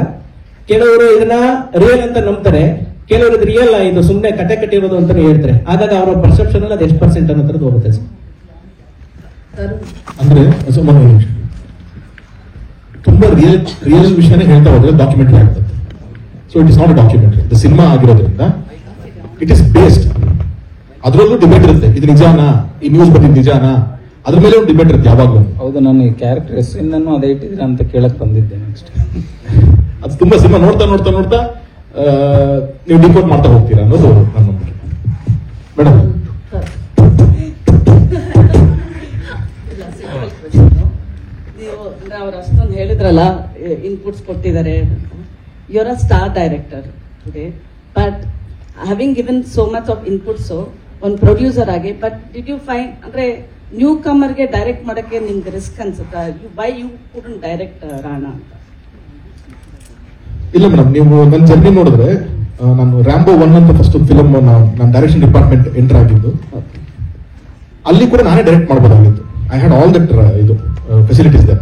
ಕೆಲವರು ಇದನ್ನ ರಿಯಲ್ ಅಂತ ನಂಬ್ತಾರೆ, ಕೆಲವರು ಇದು ರಿಯಲ್ ಇದು ಸುಮ್ಮನೆ ಕತೆ ಕಟ್ಟಿರೋದು ಅಂತಾನೆ ಹೇಳ್ತಾರೆ. ಹಾಗಾಗಿ ಅವರ ಪರ್ಸೆಪ್ಷನ್ ಅಲ್ಲಿ ಅದು ಎಷ್ಟು ಪರ್ಸೆಂಟ್ ಅನ್ನೋ ತರದ್ದು ಹೋಗುತ್ತೆ ಸರ್. ಅಂದ್ರೆ ಒಂದು ನಿಮಿಷ, ತುಂಬಾ ರಿಯಲ್ ವಿಷಯನೇ ಹೇಳ್ತಾ ಹೋದ್ರೆ ಡಾಕ್ಯುಮೆಂಟರಿ ಆಗ್ತದೆ. So it is not a documentary, ಇದು ಸಿನಿಮಾ ಆಗಿರೋದ್ರಿಂದ ಇಟ್ ಇಸ್ ಬೇಸ್ಡ್. ಅದರಲ್ಲೂ ಡಿಬೇಟ್ ಇರುತ್ತೆ, ಇದು ನಿಜಾನಾ, ಈ ನ್ಯೂಸ್ ಬಂದಿದ್ದು ನಿಜಾನಾ, ಅದ್ರ ಮೇಲೆ ಒಂದು ಡಿಬೇಟ್ ಇರುತ್ತೆ ಯಾವಾಗಲೂ. ಹೌದು, ನಾನು ಈ ಕ್ಯಾರೆಕ್ಟರ್ ಹೆಸರಿಂದನೂ ಅದೇ ಇಟ್ಟಿದ್ರೆ ಅಂತ ಕೇಳಕ್ ಬಂದಿದ್ದೆ. ನೆಕ್ಸ್ಟ್ ಅದು ತುಂಬಾ ಸಿನಿಮಾ ನೋಡ್ತಾ ನೋಡ್ತಾ ನೋಡ್ತಾ ನೀವು ಡಿಕೋಡ್ ಮಾಡ್ತಾ ಹೋಗ್ತೀರಾ ಅನ್ನೋದು ನನ್ನ ನಂಬಿಕೆ. ಮೇಡಮ್, ನೀವು ಅವ್ರು ಅಷ್ಟೊಂದು ಹೇಳಿದ್ರಲ್ಲ, ಇನ್ಪುಟ್ಸ್ ಕೊಟ್ಟಿದ್ದಾರೆ. You are a star director today, but having given so much of inputs ಒಂದು ಪ್ರೊಡ್ಯೂಸರ್ ಆಗಿ, ಬಟ್ ಡಿಡ್ ಯು ಫೈಂಡ್ ಅಂದ್ರೆ ನ್ಯೂ ಕಮರ್ಗೆ ಡೈರೆಕ್ಟ್ ಮಾಡಕ್ಕೆ ನಿಮ್ಗೆ ರಿಸ್ಕ್ ಅನ್ಸುತ್ತಾ? Why you couldn't direct Rana ಅಂತ? ಇಲ್ಲ ಮೇಡಮ್, ನೀವು ನನ್ನ ಜರ್ನಿ ನೋಡಿದ್ರೆ ನಾನು ರ್ಯಾಂಬೋ 1 ಅಂತ ಫಸ್ಟ್ ಫಿಲಮ್ ನಾನು ಡೈರೆಕ್ಷನ್ ಡಿಪಾರ್ಟ್ಮೆಂಟ್ ಎಂಟರ್ ಆಗಿದ್ದು. ಅಲ್ಲಿ ಕೂಡ ನಾನೇ ಡೈರೆಕ್ಟ್ ಮಾಡಬಹುದಾಗಿತ್ತು. ಐ ಹ್ಯಾಡ್ ಆಲ್ ದಟ್ ಇದು ಫೆಸಿಲಿಟೀಸ್ ಇದೆ.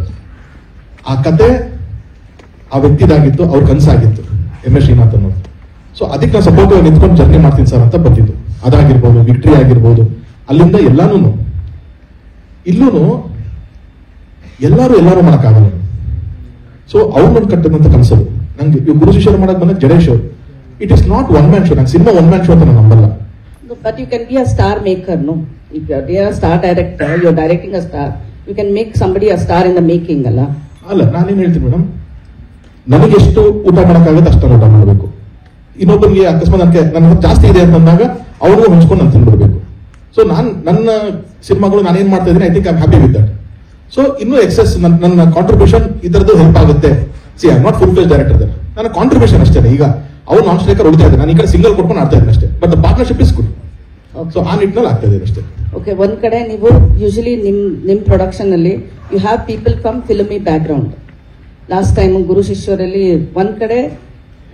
ಆ ಕತೆ ಆ ವ್ಯಕ್ತಿದಾಗಿತ್ತು, ಅವ್ರ ಕನಸಾಗಿತ್ತು, MS ಶ್ರೀನಾಥ್ ಅನ್ನೋದು. ಸೊ ಅದಕ್ಕೆ ನಾನು ಸಪೋರ್ಟ್ ನಿಂತ್ಕೊಂಡು ಜರ್ನಿ ಮಾಡ್ತೀನಿ ಸರ್ ಅಂತ ಬಂದಿದ್ದು. ಅದಾಗಿರ್ಬೋದು, ವಿಕ್ಟ್ರಿ ಆಗಿರ್ಬೋದು, ಅಲ್ಲಿಂದ ಎಲ್ಲಾನು ಇಲ್ಲೂ ಎಲ್ಲರೂ ಮಾಡೋಕ್ಕಾಗಲ್ಲ. ಸೊ ಅವ್ರನ್ನ ಕಟ್ಟದಂತ ಕನಸದು ನಂಗೆ. ಇವ್ ಗುರು ಶಿಷ್ಯರು ಮಾಡಕ್ ಬಂದ Jadesh, it is not one man show. ನಂಗೆ ಸಿನಿಮಾ ಒನ್ ಮ್ಯಾನ್ ಶೋ ಅಂತ ನಾನು ನಂಬಲ್ಲ. But you can be a star maker, no? If you are a star director, you are directing a star. You can make somebody a star in the making, ಅಲ್ಲ? ಅಲ್ಲ, ನಾನೇನ್ ಹೇಳ್ತೀನಿ madam, ನನಗೆ ಎಷ್ಟು ಊಟ ಮಾಡೋಕ್ಕಾಗತ್ತೆ ಅಷ್ಟನ್ನು ಊಟ ಮಾಡಬೇಕು. ಇನ್ನೊಬ್ಬರಿಗೆ ಅಕಸ್ಮಾತ್ ನನಗೆ ಜಾಸ್ತಿ ಇದೆ ಅಂತಂದಾಗ ಅವ್ರಿಗೂ ಹೊಂಚ್ಕೊಂಡು ನಾನು ತಿನ್ಬಿಡ್ಬೇಕು. ಸೊ ನನ್ನ ಸಿನಿಮಾಗಳು ನಾನೇನ್ ಮಾಡ್ತಾ ಇದ್ದೀನಿ, I think I am happy with that. So ಇನ್ನೂ ಎಕ್ಸೆಸ್ ನನ್ನ ಕಾಂಟ್ರಿಬ್ಯೂಷನ್ ಇದರದ್ದು ಹೆಲ್ಪ್ ಆಗುತ್ತೆ. C I not full ಫ್ಲೆಜ್ director, ನನ್ನ ಕಾಂಟ್ರಿಬ್ಯೂಷನ್ ಅಷ್ಟೇ. ಈಗ ಅವ್ರು ನಾನ್ ಸ್ಟ್ರೈಕರ್ ಹೊಡಿತಾ ಇದ್ದಾರೆ, ನಾನು ಈ ಕಡೆ ಸಿಂಗಲ್ ಕೊಟ್ಕೊಂಡು ಆಡ್ತಾ ಇದ್ದೀನಿ ಅಷ್ಟೇ. But the partnership is good. So ಆ ನಿಟ್ಟಿನಲ್ಲಿ ಆಗ್ತಾ ಇದೆ ಅಷ್ಟೇ. ಓಕೆ, ಒಂದ್ ಕಡೆ ನೀವು ಯೂಶಲಿ ನಿಮ್ ಪ್ರೊಡಕ್ಷನ್ ಅಲ್ಲಿ you have people from filmy background. Last time ಗುರು ಶಿಷ್ಯರಲ್ಲಿ ಒಂದ್ ಕಡೆ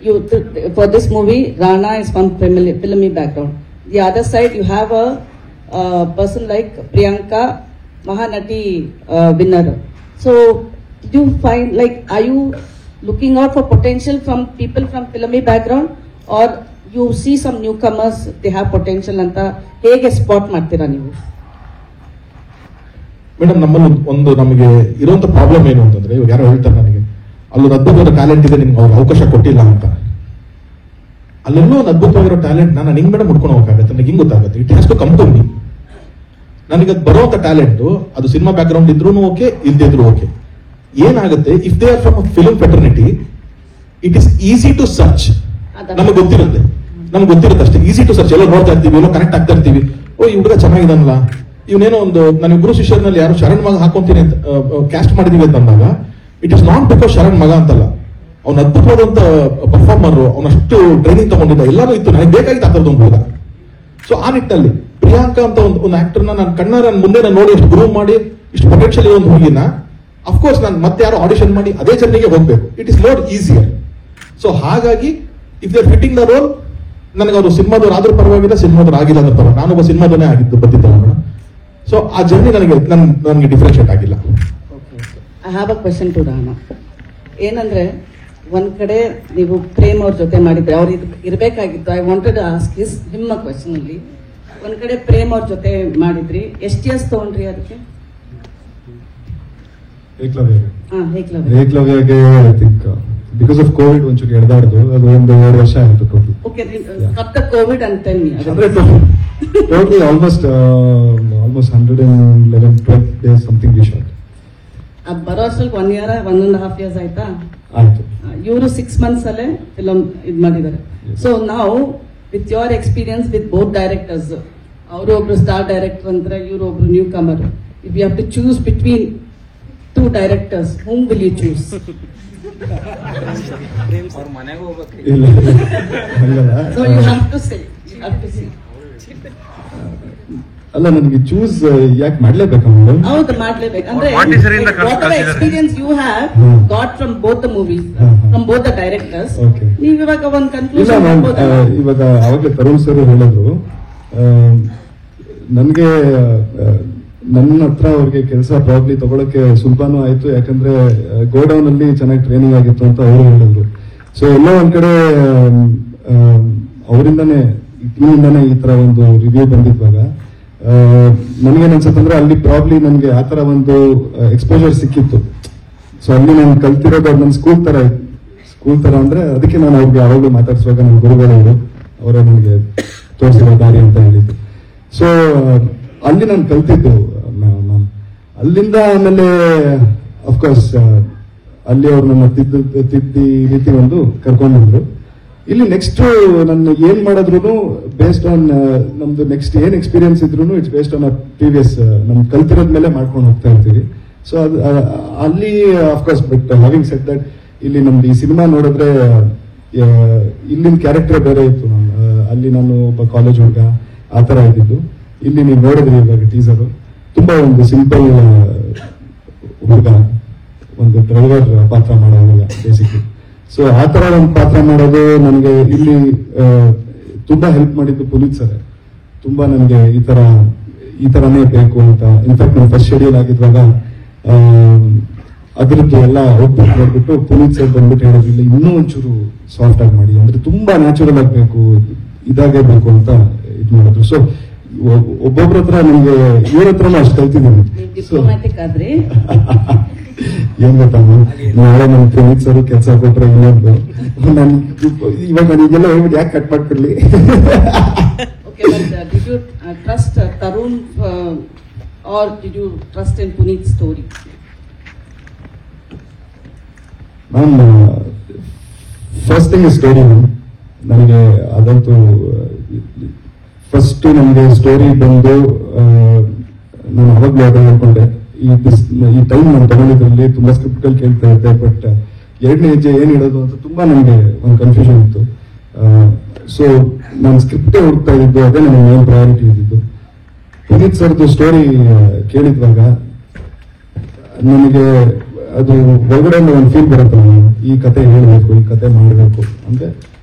you for this movie Rana is from filmy background. The other side you have a person like Priyanka, Mahanati winner. So do you find, like, are you looking out for potential from people from filmy background, or you see some newcomers they have potential anta hege spot ಮಾಡ್ತೀರಾ ನೀವು? Madam, ನಮ್ಮಲ್ಲಿ ಒಂದು ನಮಗೆ ಇರುವಂತ problem ಏನು ಅಂತಂದ್ರೆ, ಇವಾಗ ಯಾರೋ ಹೇಳ್ತಾರೆ ನನಗೆ ಅಲ್ಲೊಂದು ಅದ್ಭುತವಾದ ಟ್ಯಾಲೆಂಟ್ ಇದೆ, ನಿಮ್ಗೆ ಅವ್ರಿಗೆ ಅವಕಾಶ ಕೊಟ್ಟಿಲ್ಲ ಅಂತ. ಅಲ್ಲೆಲ್ಲೋ ಒಂದು ಅದ್ಭುತವಾಗಿರೋ ಟ್ಯಾಲೆಂಟ್ ನಾನು ಹಿಂಗ್ ಮೇಡಮ್ ಹುಡ್ಕೊಂಡು ಹೋಗಕ್ಕಾಗತ್ತೆ, ನನಗೆ ಹಿಂಗ್ ಗೊತ್ತಾಗುತ್ತೆ. It has to come to me. ನನಗೆ ಅದು ಬರುವಂತ ಟ್ಯಾಲೆಂಟ್ ಅದು ಸಿನಿಮಾ ಬ್ಯಾಕ್ ಗ್ರೌಂಡ್ ಇದ್ರೂ ಓಕೆ, ಇಲ್ದೇ ಇದ್ರು ಓಕೆ. ಏನಾಗುತ್ತೆ, if they are from film fraternity, it is easy to search. ನಮಗೆ ಗೊತ್ತಿರುತ್ತೆ ಅಷ್ಟೇ, ಈಸಿ ಟು ಸರ್ಚ್. ಎಲ್ಲ ನೋಡ್ತಾ ಇರ್ತೀವಿ, ಎಲ್ಲೋ ಕನೆಕ್ಟ್ ಆಗ್ತಾ ಇರ್ತೀವಿ. ಓ, ಈ ಹುಡುಗ ಚೆನ್ನಾಗಿದಾನಲ್ಲ, ಇವನೇನೋ ಒಂದು ನಾನು ಗುರು ಶಿಷ್ಯರ್ನಲ್ಲಿ ಯಾರು ಶರಣ್ ಮಗ ಹಾಕೊಂತೀನಿ ಅಂತ ಕ್ಯಾಸ್ಟ್ ಮಾಡಿದೀವಿ ಅಂತ ಅಂದಾಗ, it is not because Sharan ಮಗ ಅಂತಲ್ಲ, ಅವ್ನ ಅದ್ಭುತವಾದಂತ ಪರ್ಫಾರ್ಮರ್, ಅವನಷ್ಟು ಟ್ರೈನಿಂಗ್ ತಗೊಂಡಿದ್ದ, ಎಲ್ಲಾನು ಇತ್ತು, ನನಗೆ ಬೇಕಾಗಿತ್ತು ಆ ಥರದ್ದು ಒಂದು ಹುಡುಗ. ಸೊ ಆ ನಿಟ್ಟಿನಲ್ಲಿ ಪ್ರಿಯಾಂಕಾ ಅಂತ ಒಂದು ಆಕ್ಟರ್ನ ನಾನು ಕಣ್ಣಾರ ಮುಂದೆ ನಾನು ನೋಡಿ ಎಷ್ಟು ಗ್ರೂವ್ ಮಾಡಿ ಇಷ್ಟು ಪೊಟೆನ್ಷಿಯಲ್ ಒಂದು ಹುಡುಗಿನ, ಅಫ್ಕೋರ್ಸ್ ನಾನು ಮತ್ತೆ ಯಾರು ಆಡಿಷನ್ ಮಾಡಿ ಅದೇ ಜರ್ನಿಗೆ ಹೋಗ್ಬೇಕು. It is not easier. So ಹಾಗಾಗಿ if they are fitting the role, ನನಗೆ ಅವರು ಸಿನಿಮಾದವ್ರು ಆದ್ರೂ ಪರವಾಗಿಲ್ಲ, ಸಿನಿಮಾದವ್ರು ಆಗಿಲ್ಲ ಅಂದ್ರೆ ಪರವಾಗಿಲ್ಲ, ನಾನೊಬ್ಬ ಸಿನಿಮಾದವನೇ ಬಂದಿದ್ದೆ. ಸೊ ಆ ಜರ್ನಿ ನನಗೆ ಡಿಫ್ರೆನ್ಶಿಯೇಟ್ ಆಗಿಲ್ಲ. I have a question to Rana. ಏನಂದ್ರೆ, ಒಂದ್ ಕಡೆ ನೀವು ಪ್ರೇಮ್ ಅವ್ರ ಜೊತೆ ಮಾಡಿದ್ರೆ, ಅವ್ರು ಇರ್ಬೇಕಾಗಿತ್ತು. I wanted to ask him a question ಅಲ್ಲಿ. ಒಂದ್ ಕಡೆ ಪ್ರೇಮ್ ಅವ್ರ ಜೊತೆ ಮಾಡಿದ್ರಿ, ಎಷ್ಟು ಇಯರ್ಸ್ ತಗೊಂಡ್ರಿ ಅದಕ್ಕೆ? ಏಕಲವ್ಯಗೆ I think because of Covid ಒಂಚೂರು ಎಳ್ದಾಡ್ದು, ಅದು ಒಂದು 2 ವರ್ಷ ಆಯ್ತು ಟೋಟಲ್. ಓಕೆ, ಆಫ್ಟರ್ ಕೋವಿಡ್ ಅಂತ total almost 111-12 days something we shot. ಅದು ಬರೋ ಅಷ್ಟ್ರಲ್ಲಿ 1 year 1.5 years ಆಯ್ತಾ? ಆಯ್ತು. ಇವರು 6 months ಅಲ್ಲೇ ಫಿಲಮ್ ಇದ್ ಮಾಡಿದ್ದಾರೆ. ಸೊ ನಾವು with your experience with both directors, ಅವರು ಒಬ್ರು ಸ್ಟಾರ್ ಡೈರೆಕ್ಟರ್ ಅಂತಾರೆ, ಇವರು ಒಬ್ರು newcomer. If you have to choose between 2 directors, whom will you choose? ಅವ್ರ ಮನೆಗೆ ಹೋಗ್ಬೇಕು. ಇಲ್ಲ, So you have to say. ಅಲ್ಲ ನನಗೆ ಚೂಸ್ ಯಾಕೆ ಮಾಡ್ಲೇಬೇಕಾ ಮೇಡಮ್? ಹೌದು, ಮಾಡ್ಲೇಬೇಕು. ಅಂದ್ರೆ What is there in the culture? Experience you have got from both the movies, from both the directors. Okay. ನೀವ್ ಇವಾಗ ಒಂದು ಇಲ್ಲ ಕನ್ಕ್ಲೂಷನ್ ಮ್ಯಾಮ್, ಇವಾಗ ಅವಾಗಲೇ ತರುಣ್ ಸರ್ ಹೇಳಿದ್ರು, ನನಗೆ ನನ್ನ ಹತ್ರ ಅವ್ರಿಗೆ ಕೆಲಸ ಪ್ರಾಬ್ಲಿ ತಗೊಳಕ್ಕೆ ಸುಲಭನೂ ಆಯ್ತು, ಯಾಕಂದ್ರೆ ಗೋಡೌನ್ ಅಲ್ಲಿ ಚೆನ್ನಾಗಿ ಟ್ರೈನಿಂಗ್ ಆಗಿತ್ತು ಅಂತ ಅವರು ಹೇಳಿದ್ರು. ಸೊ ಎಲ್ಲೋ ಒಂದ್ ಕಡೆ ಅವರಿಂದಾನೇ ಟೀಮಿಂದಾನೇ ಈ ತರ ಒಂದು ರಿವ್ಯೂ ಬಂದಿದ್ವಾಗ ನನಗೇನ್ ಅನ್ಸುತ್ತಂದ್ರೆ ಅಲ್ಲಿ ಪ್ರಾಬ್ಲಿ ನನಗೆ ಆ ತರ ಒಂದು ಎಕ್ಸ್ಪೋಜರ್ ಸಿಕ್ಕಿತ್ತು. ಸೊ ಅಲ್ಲಿ ನಾನು ಕಲ್ತಿರೋದು ನನ್ನ ಸ್ಕೂಲ್ ತರ ಅಂದ್ರೆ ಅದಕ್ಕೆ ನಾನು ಅವ್ರಿಗೆ ಯಾವಾಗಲೂ ಮಾತಾಡಿಸುವಾಗ ನನ್ನ ಗುರುಗಳವರು ಅವರೇ ನನಗೆ ತೋರಿಸಿರೋ ದಾರಿ ಅಂತ ಹೇಳಿದ್ದು. ಸೊ ಅಲ್ಲಿ ನಾನು ಕಲ್ತಿದ್ದು ಮ್ಯಾಮ್. ಅಲ್ಲಿಂದ ಆಮೇಲೆ ಅಫ್ಕೋರ್ಸ್ ಅಲ್ಲಿ ಅವ್ರು ನನ್ನ ತಿದ್ದಿ ರೀತಿ ಒಂದು ಕರ್ಕೊಂಡಿದ್ರು. ಇಲ್ಲಿ ನೆಕ್ಸ್ಟ್ ನನ್ನ ಏನ್ ಮಾಡಿದ್ರು ಬೇಸ್ಡ್ ಆನ್ ನಮ್ದು ನೆಕ್ಸ್ಟ್ ಏನ್ ಎಕ್ಸ್ಪೀರಿಯನ್ಸ್ ಇದ್ರು ಇಟ್ಸ್ ಬೇಸ್ಡ್ ಆನ್ ಪ್ರೀವಿಯಸ್ ನಮ್ ಕಲ್ತಿರೋದ್ ಮೇಲೆ ಮಾಡ್ಕೊಂಡು ಹೋಗ್ತಾ ಇರ್ತೀವಿ. ಸೊ ಅದು ಅಲ್ಲಿ of course but having said that ಇಲ್ಲಿ ನಮ್ದು ಈ ಸಿನಿಮಾ ನೋಡಿದ್ರೆ ಇಲ್ಲಿನ ಕ್ಯಾರೆಕ್ಟರ್ ಬೇರೆ ಇತ್ತು. ಅಲ್ಲಿ ನಾನು ಒಬ್ಬ ಕಾಲೇಜ್ ಹುಡುಗ ಆ ತರ ಇದ್ದಿದ್ದು. ಇಲ್ಲಿ ನೀವು ನೋಡಿದ್ರಿ ಇವಾಗ ಟೀಸರ್, ತುಂಬಾ ಒಂದು ಸಿಂಪಲ್ ಹುಡುಗ, ಒಂದು ಡ್ರೈವರ್ ಪಾತ್ರ ಮಾಡೋ ಹುಡುಗ ಬೇಸಿಕ್ಲಿ. ಸೊ ಆ ತರ ಒಂದು ಪಾತ್ರ ಮಾಡೋದು ನನಗೆ ಇಲ್ಲಿ ತುಂಬಾ ಹೆಲ್ಪ್ ಮಾಡಿದ್ದು ಪುನೀತ್ ಸರ್. ತುಂಬಾ ನನಗೆ ಈ ತರನೇ ಬೇಕು ಅಂತ. ಇನ್ಫ್ಯಾಕ್ಟ್ ನಾನು ಫಸ್ಟ್ ಶೆಡ್ಯೂಲ್ ಆಗಿದ್ವಾಗ ಅದ್ರದ್ದು ಎಲ್ಲ ಔಟ್ಪುಟ್ ನೋಡ್ಬಿಟ್ಟು ಪುನೀತ್ ಸರ್ ಬಂದ್ಬಿಟ್ಟು ಹೇಳಿದ್ರು, ಇಲ್ಲ ಇನ್ನೂ ಒಂಚೂರು ಸಾಫ್ಟ್ ಆಗಿ ಮಾಡಿ, ಅಂದ್ರೆ ತುಂಬಾ ನ್ಯಾಚುರಲ್ ಆಗಬೇಕು, ಇದಾಗೇ ಬೇಕು ಅಂತ ಇದು ಮಾಡಿದ್ರು. ಸೊ ಒಬ್ಬೊಬ್ರ ಹತ್ರ ನಿಮ್ಗೆ ಇವ್ರ ಹತ್ರನೂ ಅಷ್ಟು ಕಲ್ತಿದ್ದೀನಿ. ಡಿಪ್ಲೊಮ್ಯಾಟಿಕ್ ಆದ್ರೆ ಏನ್ ಗೊತ್ತಾ, ನಾಳೆ ನಮ್ ಪುನೀತ್ ಸರ್ ಕೆಲಸ ಕೊಟ್ರೆ ಇನ್ನೊಂದು ನನ್ ಇವಾಗ ನನಗೆಲ್ಲ ಹೇಳ್ಬಿಟ್ಟು ಯಾಕೆ cut ಮಾಡ್ಕೊಡ್ಲಿ. Okay, but did you trust Tarun or did you trust in Puneet's story? Ma'am, first thing story ma'am. ನನಗೆ ಅದಂತೂ ಫಸ್ಟ್ ನಮಗೆ ಸ್ಟೋರಿ ಬಂದು ನಾನು ಅವಾಗಲೂ ಅದ ಹೇಳ್ಕೊಂಡೆ, ಈ ಟೈಮ್ ನಾನು ತಗೊಂಡಿದ್ರಲ್ಲಿ ತುಂಬಾ ಸ್ಕ್ರಿಪ್ಟ್ಗಳು ಕೇಳ್ತಾ ಇದ್ದೆ. ಬಟ್ ಎರಡನೇ ಹೆಜ್ಜೆ ಏನ್ ಇಡೋದು ಅಂತ ತುಂಬಾ ನನಗೆ ಒಂದು ಕನ್ಫ್ಯೂಷನ್ ಇತ್ತು. ಸೊ ನಾನು ಸ್ಕ್ರಿಪ್ಟೇ ಹುಡುಕ್ತಾ ಇದ್ದು, ಅದೇ ನನಗೆ ಮೇನ್ ಪ್ರಯಾರಿಟಿ ಇದ್ದಿದ್ದು. ಪುನೀತ್ ಸರ್ದು ಸ್ಟೋರಿ ಕೇಳಿದ್ವಾಗ ನನಗೆ ಅದು ಒಳಗಡೆ ಒಂದು ಫೀಲ್ ಬರುತ್ತೆ, ಈ ಕತೆ ಹೇಳ್ಬೇಕು, ಈ ಕತೆ ಮಾಡಬೇಕು ಅಂದ್ರೆ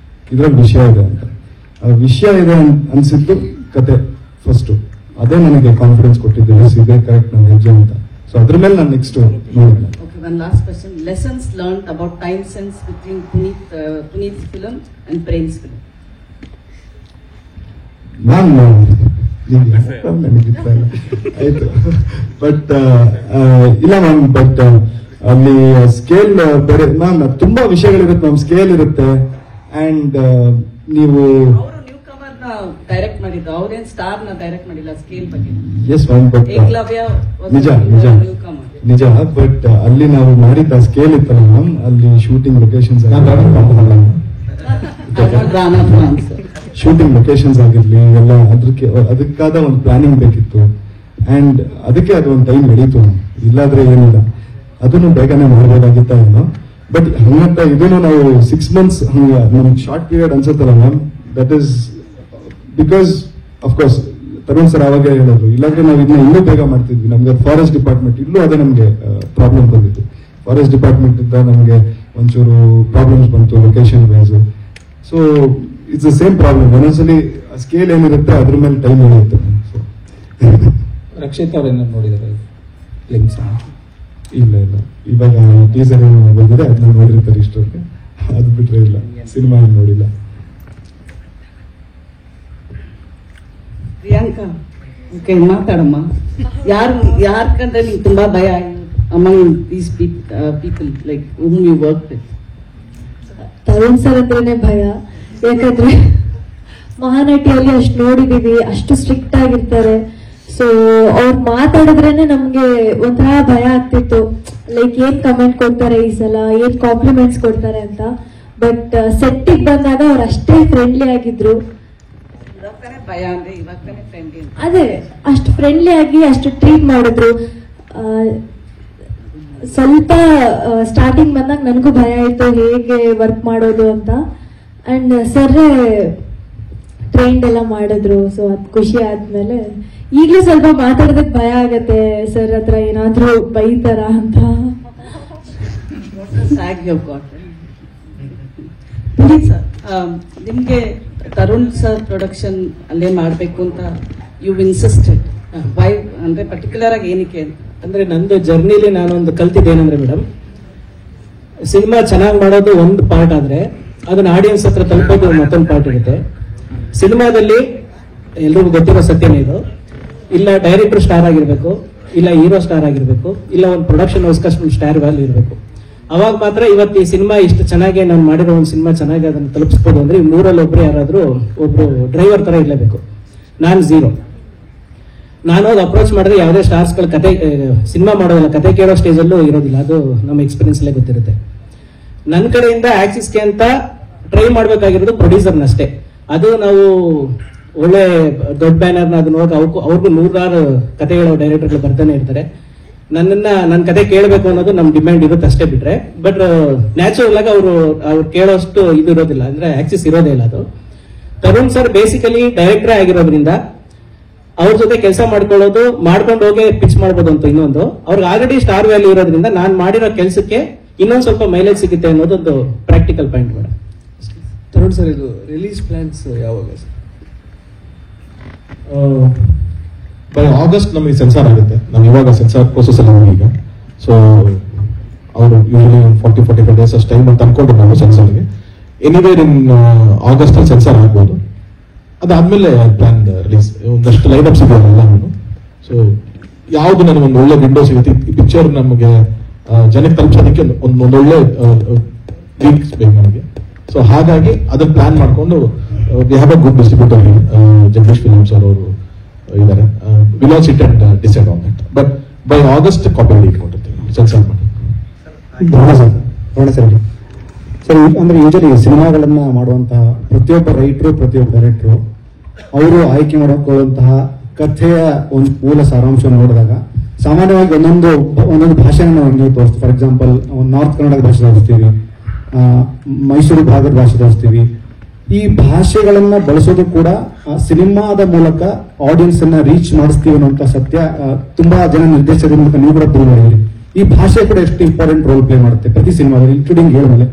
ಇದ್ರಲ್ಲಿ ವಿಷಯ ಇದೆ ಅಂತ. ವಿಷಯ ಇದೆ ಅನ್ಸಿದ್ದು ಕತೆ ಫಸ್ಟ್, ಅದೇ ನನಗೆ ಕಾನ್ಫಿಡೆನ್ಸ್ ಕೊಟ್ಟಿದ್ದು, ಇದೇ ಕರೆಕ್ಟ್ ನನ್ನ ಹೆಜ್ಜೆ ಅಂತ. ಸೊ ಅದ್ರ ಮೇಲೆ ನಾನು ನೆಕ್ಸ್ಟ್ ನೋಡಿಲ್ಲ. Okay, one last question. Lessons learned about time sense between Puneet's film and Prem's film. Ma'am ನನಗಿತ್ತಲ್ಲ ಆಯ್ತು. ಬಟ್ ಇಲ್ಲ ಮ್ಯಾಮ್, ಬಟ್ ಅಲ್ಲಿ ಸ್ಕೇಲ್ ಬೇರೆ ಮ್ಯಾಮ್. ತುಂಬಾ ವಿಷಯಗಳಿರುತ್ತೆ ಮ್ಯಾಮ್, ಸ್ಕೇಲ್ ಇರುತ್ತೆ. ಅಂಡ್ ನೀವು ಡೈರೆಕ್ಟ್ ಮಾಡಿದ್ದು, ಅವ್ರೇನ್ ಸ್ಟಾರ್ ನ ಡೈರೆಕ್ಟ್ ಮಾಡಿಲ್ಲ, ಸ್ಕೇಲ್ ಬಗ್ಗೆ. ಎಸ್ ಮ್ಯಾಮ್, ಬಟ್ ಏಕಲವ್ಯ ನಿಜ. ಬಟ್ ಅಲ್ಲಿ ನಾವು ಮಾಡಿದ್ದ ಸ್ಕೇಲ್ ಇತ್ತಲ್ಲ ಮ್ಯಾಮ್, ಅಲ್ಲಿ ಶೂಟಿಂಗ್ ಲೊಕೇಶನ್ಸ್ ಶೂಟಿಂಗ್ ಲೊಕೇಶನ್ಸ್ ಆಗಿರ್ಲಿ ಎಲ್ಲ ಅದಕ್ಕಾದ ಒಂದು ಪ್ಲಾನಿಂಗ್ ಬೇಕಿತ್ತು. ಅಂಡ್ ಅದಕ್ಕೆ ಅದು ಒಂದು ಟೈಮ್ ನಡೀತು. ಇಲ್ಲಾದ್ರೆ ಏನಿಲ್ಲ, ಅದನ್ನು ಬೇಗನೆ ಮಾಡಬಹುದಾಗಿತ್ತ ಏನೋ. ಬಟ್ ಹಂಗಂತ ಇದನ್ನು ನಾವು 6 months ಹಂಗ ನಮ್ಗೆ ಶಾರ್ಟ್ ಪೀರಿಯಡ್ ಅನ್ಸುತ್ತಲ್ಲ ma'am, that is because of course Tarun sir ಅವಾಗ ಹೇಳಿದ್ರು, ಇಲ್ಲಾಂದ್ರೆ ನಾವು ಇದನ್ನ ಇನ್ನೂ ಬೇಗ ಮಾಡ್ತಿದ್ವಿ. ನಮ್ಗೆ ಫಾರೆಸ್ಟ್ ಡಿಪಾರ್ಟ್ಮೆಂಟ್ ಇಲ್ಲೂ ಅದೇ ನಮ್ಗೆ ಪ್ರಾಬ್ಲಮ್ ಬಂದಿತ್ತು. ಫಾರೆಸ್ಟ್ ಡಿಪಾರ್ಟ್ಮೆಂಟ್ ಇಂದ ನಮ್ಗೆ ಒಂಚೂರು ಪ್ರಾಬ್ಲಮ್ಸ್ ಬಂತು location wise. So it's the same problem. ಒಂದೊಂದ್ಸಲಿ ಸ್ಕೇಲ್ ಏನಿರುತ್ತೆ ಅದ್ರ ಮೇಲೆ ಟೈಮ್ ಇರುತ್ತೆ. ರಕ್ಷಿತ್ ಅವರೇನು ನೋಡಿದ್ದಾರೆ ಫಿಲ್ಮ್ಸ್? ಇಲ್ಲ ಇವಾಗ ಟೀಸರ್ ಬಂದಿದೆ, ಅದನ್ನ ನೋಡಿರ್ತಾರೆ ಇಷ್ಟೊತ್ತಿಗೆ. ಅದು ಬಿಟ್ರೆ ಇಲ್ಲ, ಸಿನಿಮಾ ಏನು ನೋಡಿಲ್ಲ. ಪ್ರಿಯಾಂಕಾ, ಓಕೆ ಮಾತಾಡಮ್ಮ. ಯಾರ್ಕಂದ್ರೆ ನಿಂಗೆ ತುಂಬಾ ಭಯ among these people like whom you work with? Tarun sir ಅಂದ್ರೇನೆ ಭಯ. ಯಾಕಂದ್ರೆ ಮಹಾನಟಿಯಲ್ಲಿ ಅಷ್ಟು ನೋಡಿದೀವಿ, ಅಷ್ಟು ಸ್ಟ್ರಿಕ್ಟ್ ಆಗಿರ್ತಾರೆ. ಸೊ ಅವ್ರು ಮಾತಾಡಿದ್ರೇನೆ ನಮ್ಗೆ ಒಂಥರ ಭಯ ಆಗ್ತಿತ್ತು, ಲೈಕ್ ಏನ್ ಕಮೆಂಟ್ ಕೊಡ್ತಾರೆ ಈ ಸಲ, ಏನ್ ಕಾಂಪ್ಲಿಮೆಂಟ್ಸ್ ಕೊಡ್ತಾರೆ ಅಂತ. ಬಟ್ ಸೆಟ್ಟಿಗೆ ಬಂದಾಗ ಅವ್ರು ಅಷ್ಟೇ ಫ್ರೆಂಡ್ಲಿ ಆಗಿದ್ರು. ಭಯ ಅಂದ್ರೆ ಇವಾಗ ಫ್ರೆಂಡ್ಲಿ, ಅದೇ ಅಷ್ಟು ಫ್ರೆಂಡ್ಲಿ ಆಗಿ ಅಷ್ಟು ಟ್ರೀಟ್ ಮಾಡಿದ್ರು. ಸ್ವಲ್ಪ ಸ್ಟಾರ್ಟಿಂಗ್ ಬಂದಾಗ ನನಗೂ ಭಯ ಆಯ್ತು ಹೇಗೆ ವರ್ಕ್ ಮಾಡೋದು ಅಂತ. ಅಂಡ್ ಸರ್ ಟ್ರೈನ್ ಎಲ್ಲ ಮಾಡಿದ್ರು. ಸೊ ಅದು ಖುಷಿ ಆದ್ಮೇಲೆ ಈಗಲೂ ಸ್ವಲ್ಪ ಮಾತಾಡೋದಕ್ಕೆ ಭಯ ಆಗತ್ತೆ ಸರ್ ಹತ್ರ ಏನಾದ್ರೂ ಬೈತಾರ ಅಂತ. ಸರ್ ನಿಮ್ಗೆ ತರುಣ್ ಸರ್ ಪ್ರೊಡಕ್ಷನ್ ಅಲ್ಲೇ ಮಾಡ್ಬೇಕು ಅಂತ ಯು ಇನ್ಸಿಸ್ಟೆಡ್ ವೈ ಅಂದ್ರೆ ಪರ್ಟಿಕ್ಯುಲರ್ ಆಗಿ ಏನಕ್ಕೆ ಅಂದ್ರೆ ನಂದು ಜರ್ನಿಲಿ ನಾನೊಂದು ಕಲ್ತಿದ್ದೇನೆಂದ್ರೆ ಮೇಡಮ್, ಸಿನಿಮಾ ಚೆನ್ನಾಗಿ ಮಾಡೋದು ಒಂದು ಪಾರ್ಟ್ ಆದ್ರೆ ಅದನ್ನ ಆಡಿಯನ್ಸ್ ಹತ್ರ ತಲುಪೋದು ಮತ್ತೊಂದು ಪಾರ್ಟ್ ಇರುತ್ತೆ. ಸಿನಿಮಾದಲ್ಲಿ ಎಲ್ರಿಗೂ ಗೊತ್ತಿರೋ ಸತ್ಯನೇ ಇದು, ಇಲ್ಲ ಡೈರೆಕ್ಟರ್ ಸ್ಟಾರ್ ಆಗಿರ್ಬೇಕು, ಇಲ್ಲ ಹೀರೋ ಸ್ಟಾರ್ ಆಗಿರ್ಬೇಕು, ಇಲ್ಲ ಒಂದು ಪ್ರೊಡಕ್ಷನ್ ಹೌಸ್ಗೆ ಸ್ಟಾರ್ ವ್ಯಾಲ್ಯೂ ಇರಬೇಕು. ಅವಾಗ ಮಾತ್ರ ಇವತ್ತು ಈ ಸಿನಿಮಾ ಇಷ್ಟು ಚೆನ್ನಾಗಿ ನಾನು ಮಾಡಿರೋ ಒಂದು ಸಿನಿಮಾ ಚೆನ್ನಾಗಿ ಅದನ್ನು ತಲುಪಿಸ್ಬೋದು. ಅಂದ್ರೆ ಈ ಮೂರಲ್ಲಿ ಒಬ್ರು ಯಾರಾದ್ರೂ ಒಬ್ರು ಡ್ರೈವರ್ ತರ ಇರಲೇಬೇಕು. ನಾನು ಝೀರೋ. ನಾನು ಹೋಗಿ ಅಪ್ರೋಚ್ ಮಾಡಿದ್ರೆ ಯಾವುದೇ ಸ್ಟಾರ್ಸ್ಗಳ ಕತೆ ಸಿನಿಮಾ ಮಾಡೋದಿಲ್ಲ, ಕತೆ ಕೇಳೋ ಸ್ಟೇಜಲ್ಲೂ ಇರೋದಿಲ್ಲ. ಅದು ನಮ್ಮ ಎಕ್ಸ್ಪೀರಿಯನ್ಸ್ ಅಲ್ಲೇ ಗೊತ್ತಿರುತ್ತೆ. ನನ್ನ ಕಡೆಯಿಂದ ಆಕ್ಸಿಸ್ಗೆ ಅಂತ ಟ್ರೈ ಮಾಡಬೇಕಾಗಿರೋದು ಪ್ರೊಡ್ಯೂಸರ್ನಷ್ಟೇ. ಅದು ನಾವು ಒಳ್ಳೆ ದೊಡ್ಡ ಬ್ಯಾನರ್ನ ಅದನ್ನ ಹೋಗಿ ಅವ್ರಿಗೂ 100 ಕತೆ ಹೇಳೋ ಡೈರೆಕ್ಟರ್ಗಳು ಬರ್ತಾನೆ ಇರ್ತಾರೆ. ನನ್ನ ಕತೆ ಕೇಳಬೇಕು ಅನ್ನೋದು ನಮ್ ಡಿಮ್ಯಾಂಡ್ ಇರುತ್ತೆ ಅಷ್ಟೇ ಬಿಟ್ರೆ. ಬಟ್ ನ್ಯಾಚುರಲ್ ಆಗಿ ಅವ್ರು ಕೇಳೋಷ್ಟು ಇದು ಇರೋದಿಲ್ಲ, ಅಂದ್ರೆ ಆಕ್ಸಿಸ್ ಇರೋದೇ ಇಲ್ಲ. ಅದು ತರುಣ್ ಸರ್ ಬೇಸಿಕಲಿ ಡೈರೆಕ್ಟರ್ ಆಗಿರೋದ್ರಿಂದ ಅವ್ರ ಜೊತೆ ಕೆಲಸ ಮಾಡ್ಕೊಂಡು ಹೋಗಿ ಪಿಚ್ ಮಾಡ್ಬೋದು ಅಂತ. ಇನ್ನೊಂದು ಅವ್ರಿಗೆ ಆಲ್ರೆಡಿ ಸ್ಟಾರ್ ವ್ಯಾಲ್ಯೂ ಇರೋದ್ರಿಂದ ನಾನು ಮಾಡಿರೋ ಕೆಲಸಕ್ಕೆ ಇನ್ನೊಂದು ಸ್ವಲ್ಪ ಮೈಲೇಜ್ ಸಿಗುತ್ತೆ ಅನ್ನೋದೊಂದು practical point madam. Tarun sir, ಇದು ರಿಲೀಸ್ ಪ್ಲಾನ್ಸ್ ಯಾವಾಗ ಸರ್? ಬೈ ಆಗಸ್ಟ್ ನಮಗೆ ಸೆನ್ಸಾರ್ ಆಗುತ್ತೆ. ನಾವು ಇವಾಗ ಸೆನ್ಸಾರ್ ಪ್ರೋಸೆಸ್ ಅಲ್ಲಿ ಈಗ. ಸೊ ಅವರು ಯೂಶಲಿ 40-45 ಡೇಸ್ ಅಷ್ಟು ಟೈಮ್ ಅಂತ ಅನ್ಕೊಂಡ್ರು ನಾವು ಸೆನ್ಸಾರ್ಗೆ. ಎನಿವೇರ್ ಇನ್ ಆಗಸ್ಟ್ ಅಲ್ಲಿ ಸೆನ್ಸಾರ್ ಆಗ್ಬೋದು. ಅದಾದ್ಮೇಲೆ ಪ್ಲಾನ್ ರಿಲೀಸ್ ಒಂದಷ್ಟು ಲೈನ್ ಅಪ್ಸ್ ಇದೆಯಲ್ಲ. ಸೊ ಯಾವ್ದು ನನಗೆ ಒಂದು ಒಳ್ಳೆ ವಿಂಡೋ ಸಿಗುತ್ತೆ, ಈ ಪಿಕ್ಚರ್ ನಮಗೆ ಜನಕ್ಕೆ ತಲುಪಿಸೋದಕ್ಕೆ ಒಂದೊಳ್ಳೆ ವೀಕ್ಸ್ ಬೇಕು ನಮಗೆ. ಸೊ ಹಾಗಾಗಿ ಅದನ್ನ ಪ್ಲಾನ್ ಮಾಡ್ಕೊಂಡು we have a good distributor, Jagadish films ಅವರು ಇದ್ದಾರೆ. Will also sit and decide on that. But by August copy ಇಟ್ಕೊಂಡಿರ್ತೀವಿ ಸೆನ್ಸಾರ್ ಮಾಡಿ. ಸರ್, ಅಂದ್ರೆ ಯೂಶಲಿ ಸಿನಿಮಾಗಳನ್ನ ಮಾಡುವಂತಹ ಪ್ರತಿಯೊಬ್ಬ ರೈಟರು, ಪ್ರತಿಯೊಬ್ಬ ಡೈರೆಕ್ಟರು ಅವರು ಆಯ್ಕೆ ಮಾಡಿಕೊಳ್ಳುವಂತಹ ಕಥೆಯ ಒಂದು ಮೂಲ ಸಾರಾಂಶವನ್ನು ನೋಡಿದಾಗ ಸಾಮಾನ್ಯವಾಗಿ ಒಂದೊಂದು ಭಾಷೆನ ನಾವು ನೀವು ತೋರಿಸ್ತೀವಿ. ಫಾರ್ ಎಕ್ಸಾಂಪಲ್ ನಾರ್ತ್ ಕನ್ನಡದ ಭಾಷೆ ತೋರಿಸ್ತೀವಿ, ಮೈಸೂರು ಭಾಗದ ಭಾಷೆ ತೋರಿಸ್ತೀವಿ. ಈ ಭಾಷೆಗಳನ್ನ ಬಳಸೋದು ಕೂಡ ಸಿನಿಮಾದ ಮೂಲಕ ಆಡಿಯನ್ಸ್ ಅನ್ನ ರೀಚ್ ಮಾಡಿಸ್ತೀವಿ ಅನ್ನುವಂತ ಸತ್ಯ ತುಂಬಾ ಜನ ನಿರ್ದೇಶಕರ ಮೂಲಕ ನೀವು ಕೂಡ ಪ್ರೂವ್ ಮಾಡಿದ್ರಿ. ಈ ಭಾಷೆ ಕೂಡ ಎಷ್ಟು ಇಂಪಾರ್ಟೆಂಟ್ ರೋಲ್ ಪ್ಲೇ ಮಾಡುತ್ತೆ ಪ್ರತಿ ಸಿನಿಮಾದಲ್ಲಿ, ಇನ್ಕ್ಲೂಡಿಂಗ್ ಹೇಳಿದ್ಮೇಲೆ.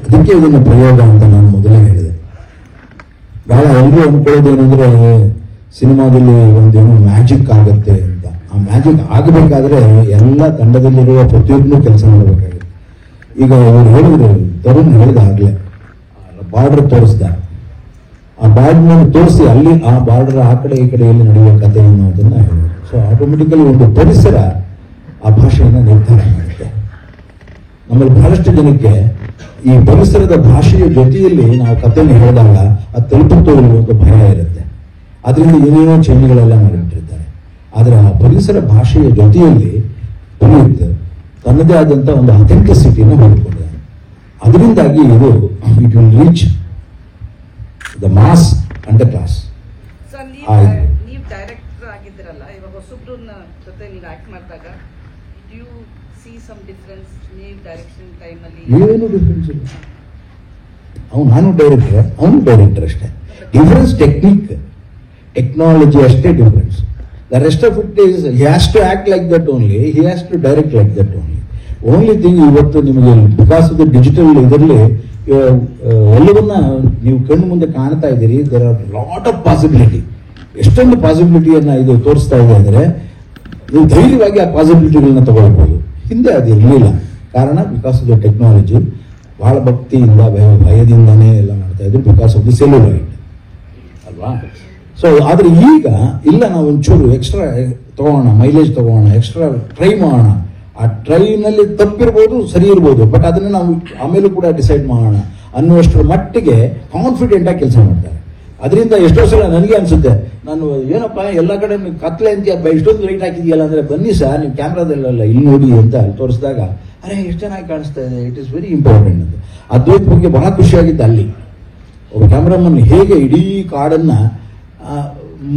ಅದಕ್ಕೆ ಇದನ್ನ ಪ್ರಯೋಗ ಅಂತ ನಾನು ಮೊದಲೇ ಹೇಳಿದೆ. ಬಹಳ ಎಲ್ಲರೂ ಅನ್ಕೊಳ್ಳೋದು ಏನಂದ್ರೆ ಸಿನಿಮಾದಲ್ಲಿ ಒಂದೇನೋ ಮ್ಯಾಜಿಕ್ ಆಗತ್ತೆ ಅಂತ. ಆ ಮ್ಯಾಜಿಕ್ ಆಗಬೇಕಾದ್ರೆ ಎಲ್ಲ ತಂಡದಲ್ಲಿರುವ ಪ್ರತಿಯೊಬ್ಬರು ಕೆಲಸ ಮಾಡಬೇಕಾಗಿದೆ. ಈಗ ಇವರು ಹೇಳಿದ್ರು, ತರುಣ್ ಹೇಳಿದ ಆಗ್ಲೇ ಬಾರ್ಡರ್ ತೋರಿಸ್ದ. ಆ ಬಾರ್ಡರ್ ತೋರಿಸಿ ಅಲ್ಲಿ ಆ ಬಾರ್ಡರ್ ಆ ಕಡೆ ಈ ಕಡೆ ಎಲ್ಲಿ ನಡೆಯುವ ಕಥೆ ಅನ್ನೋದನ್ನ ಹೇಳಿದ್ರು. ಸೊ ಆಟೋಮೆಟಿಕಲಿ ಒಂದು ಪರಿಸರ ಆ ಭಾಷೆಯನ್ನು ನಿರ್ಧಾರ ಮಾಡುತ್ತೆ. ನಮ್ಮಲ್ಲಿ ಬಹಳಷ್ಟು ಜನಕ್ಕೆ ಈ ಪರಿಸರದ ಭಾಷೆಯ ಜೊತೆಯಲ್ಲಿ ನಾವು ಕಥೆಯನ್ನು ಹೇಳಿದಾಗ ಅದು ತಲುಪುತ್ತೋ ಇರುವ ಒಂದು ಭಯ ಇರುತ್ತೆ. ಅದರಿಂದ ಏನೇನೋ ಚೇಂಜ್ಗಳೆಲ್ಲ ಮಾಡಿಬಿಟ್ಟಿರ್ತಾರೆ. ಆದರೆ ಆ ಪರಿಸರ ಭಾಷೆಯ ಜೊತೆಯಲ್ಲಿ ಪುನೀತ್ ತನ್ನದೇ ಆದಂಥ ಒಂದು ಅಥೆಂಟಿಸಿಟಿಯನ್ನು ಹೊಂದಿಕೊಂಡಿದ್ದಾನೆ. ಅದರಿಂದಾಗಿ ಇದು it will reach the mass and the class. ನೀವು ಡೈರೆಕ್ಟರ್ ಆಗಿದ್ದೀರಲ್ಲ, ಇವಾಗ ಹೊಸಬ್ರನ್ನ ಜೊತೆ ನೀವು ಆಕ್ಟ್ ಮಾಡಿದಾಗ ಯು ಸಿ ಸಮ್ ಡಿಫರೆನ್ಸ್? ನೀವು ಡೈರೆಕ್ಷನ್ ಟೈಮಲ್ಲಿ ಏನು ಡಿಫರೆನ್ಸ್ ಇಲ್ಲ. ನಾನು ಡೈರೆಕ್ಟರ್ ಅಷ್ಟೇ. ಡಿಫರೆನ್ಸ್ ಟೆಕ್ನಾಲಜಿ ಅಷ್ಟೇ difference. The rest of it is he has to act like that only, he has to direct like that only. Only thing ಇವತ್ತು ನಿಮಗೆ because of the digital ಇದರಲ್ಲಿ ಎಲ್ಲವನ್ನ ನೀವು ಕಣ್ಣು ಮುಂದೆ ಕಾಣ್ತಾ ಇದ್ದೀರಿ. There are lot of possibility. ಎಷ್ಟೊಂದು ಪಾಸಿಬಿಲಿಟಿಯನ್ನ ಇದು ತೋರಿಸ್ತಾ ಇದೆ ಅಂದರೆ ನೀವು ಧೈರ್ಯವಾಗಿ ಆ ಪಾಸಿಬಿಲಿಟಿಗಳನ್ನ ತಗೊಳ್ಬಹುದು. ಹಿಂದೆ ಅದು ಇರಲಿಲ್ಲ. ಕಾರಣ ಬಿಕಾಸ್ ಆಫ್ ದ ಟೆಕ್ನಾಲಜಿ. ಬಹಳ ಭಕ್ತಿಯಿಂದ ಭಯದಿಂದನೇ ಎಲ್ಲ ಮಾಡ್ತಾ ಇದ್ರು ಬಿಕಾಸ್ ಆಫ್ ದಿ ಸೆಲ್ಯುಲೈಟ್ ಅಲ್ವಾ. ಸೊ ಆದ್ರೆ ಈಗ ಇಲ್ಲ, ನಾವು ಒಂಚೂರು ಎಕ್ಸ್ಟ್ರಾ ತಗೋಣ, ಮೈಲೇಜ್ ತಗೋಣ, ಎಕ್ಸ್ಟ್ರಾ ಟ್ರೈ ಮಾಡೋಣ. ಆ ಟ್ರೈನಲ್ಲಿ ತಪ್ಪಿರ್ಬೋದು, ಸರಿ ಇರ್ಬೋದು, ಬಟ್ ಅದನ್ನ ನಾವು ಆಮೇಲೂ ಕೂಡ ಡಿಸೈಡ್ ಮಾಡೋಣ ಅನ್ನುವಷ್ಟರ ಮಟ್ಟಿಗೆ ಕಾನ್ಫಿಡೆಂಟ್ ಆಗಿ ಕೆಲಸ ಮಾಡ್ತಾರೆ. ಅದರಿಂದ ಎಷ್ಟೋ ಸಲ ನನಗೆ ಅನ್ಸುತ್ತೆ, ನಾನು ಏನಪ್ಪ ಎಲ್ಲ ಕಡೆ ಕತ್ಲೆ ಅಂತ ಇಷ್ಟೊಂದು ಲೈಟ್ ಹಾಕಿದೆಯಲ್ಲ ಅಂದ್ರೆ ಬನ್ನಿ ಸರ್ ನೀವು ಕ್ಯಾಮ್ರಾದಲ್ಲ ಇಲ್ಲಿ ನೋಡಿ ಅಂತ ತೋರಿಸಿದಾಗ ಅರೆ ಎಷ್ಟು ಚೆನ್ನಾಗಿ ಕಾಣಿಸ್ತಾ ಇದೆ, ಇಟ್ ಇಸ್ ವೆರಿ ಇಂಪಾರ್ಟೆಂಟ್ ಅಂತ. ಅದ್ವೈತ್ ಬಗ್ಗೆ ಬಹಳ ಖುಷಿಯಾಗಿತ್ತು. ಅಲ್ಲಿ ಒಬ್ಬ ಕ್ಯಾಮ್ರಾಮನ್ ಹೇಗೆ ಇಡೀ ಕಾಡನ್ನ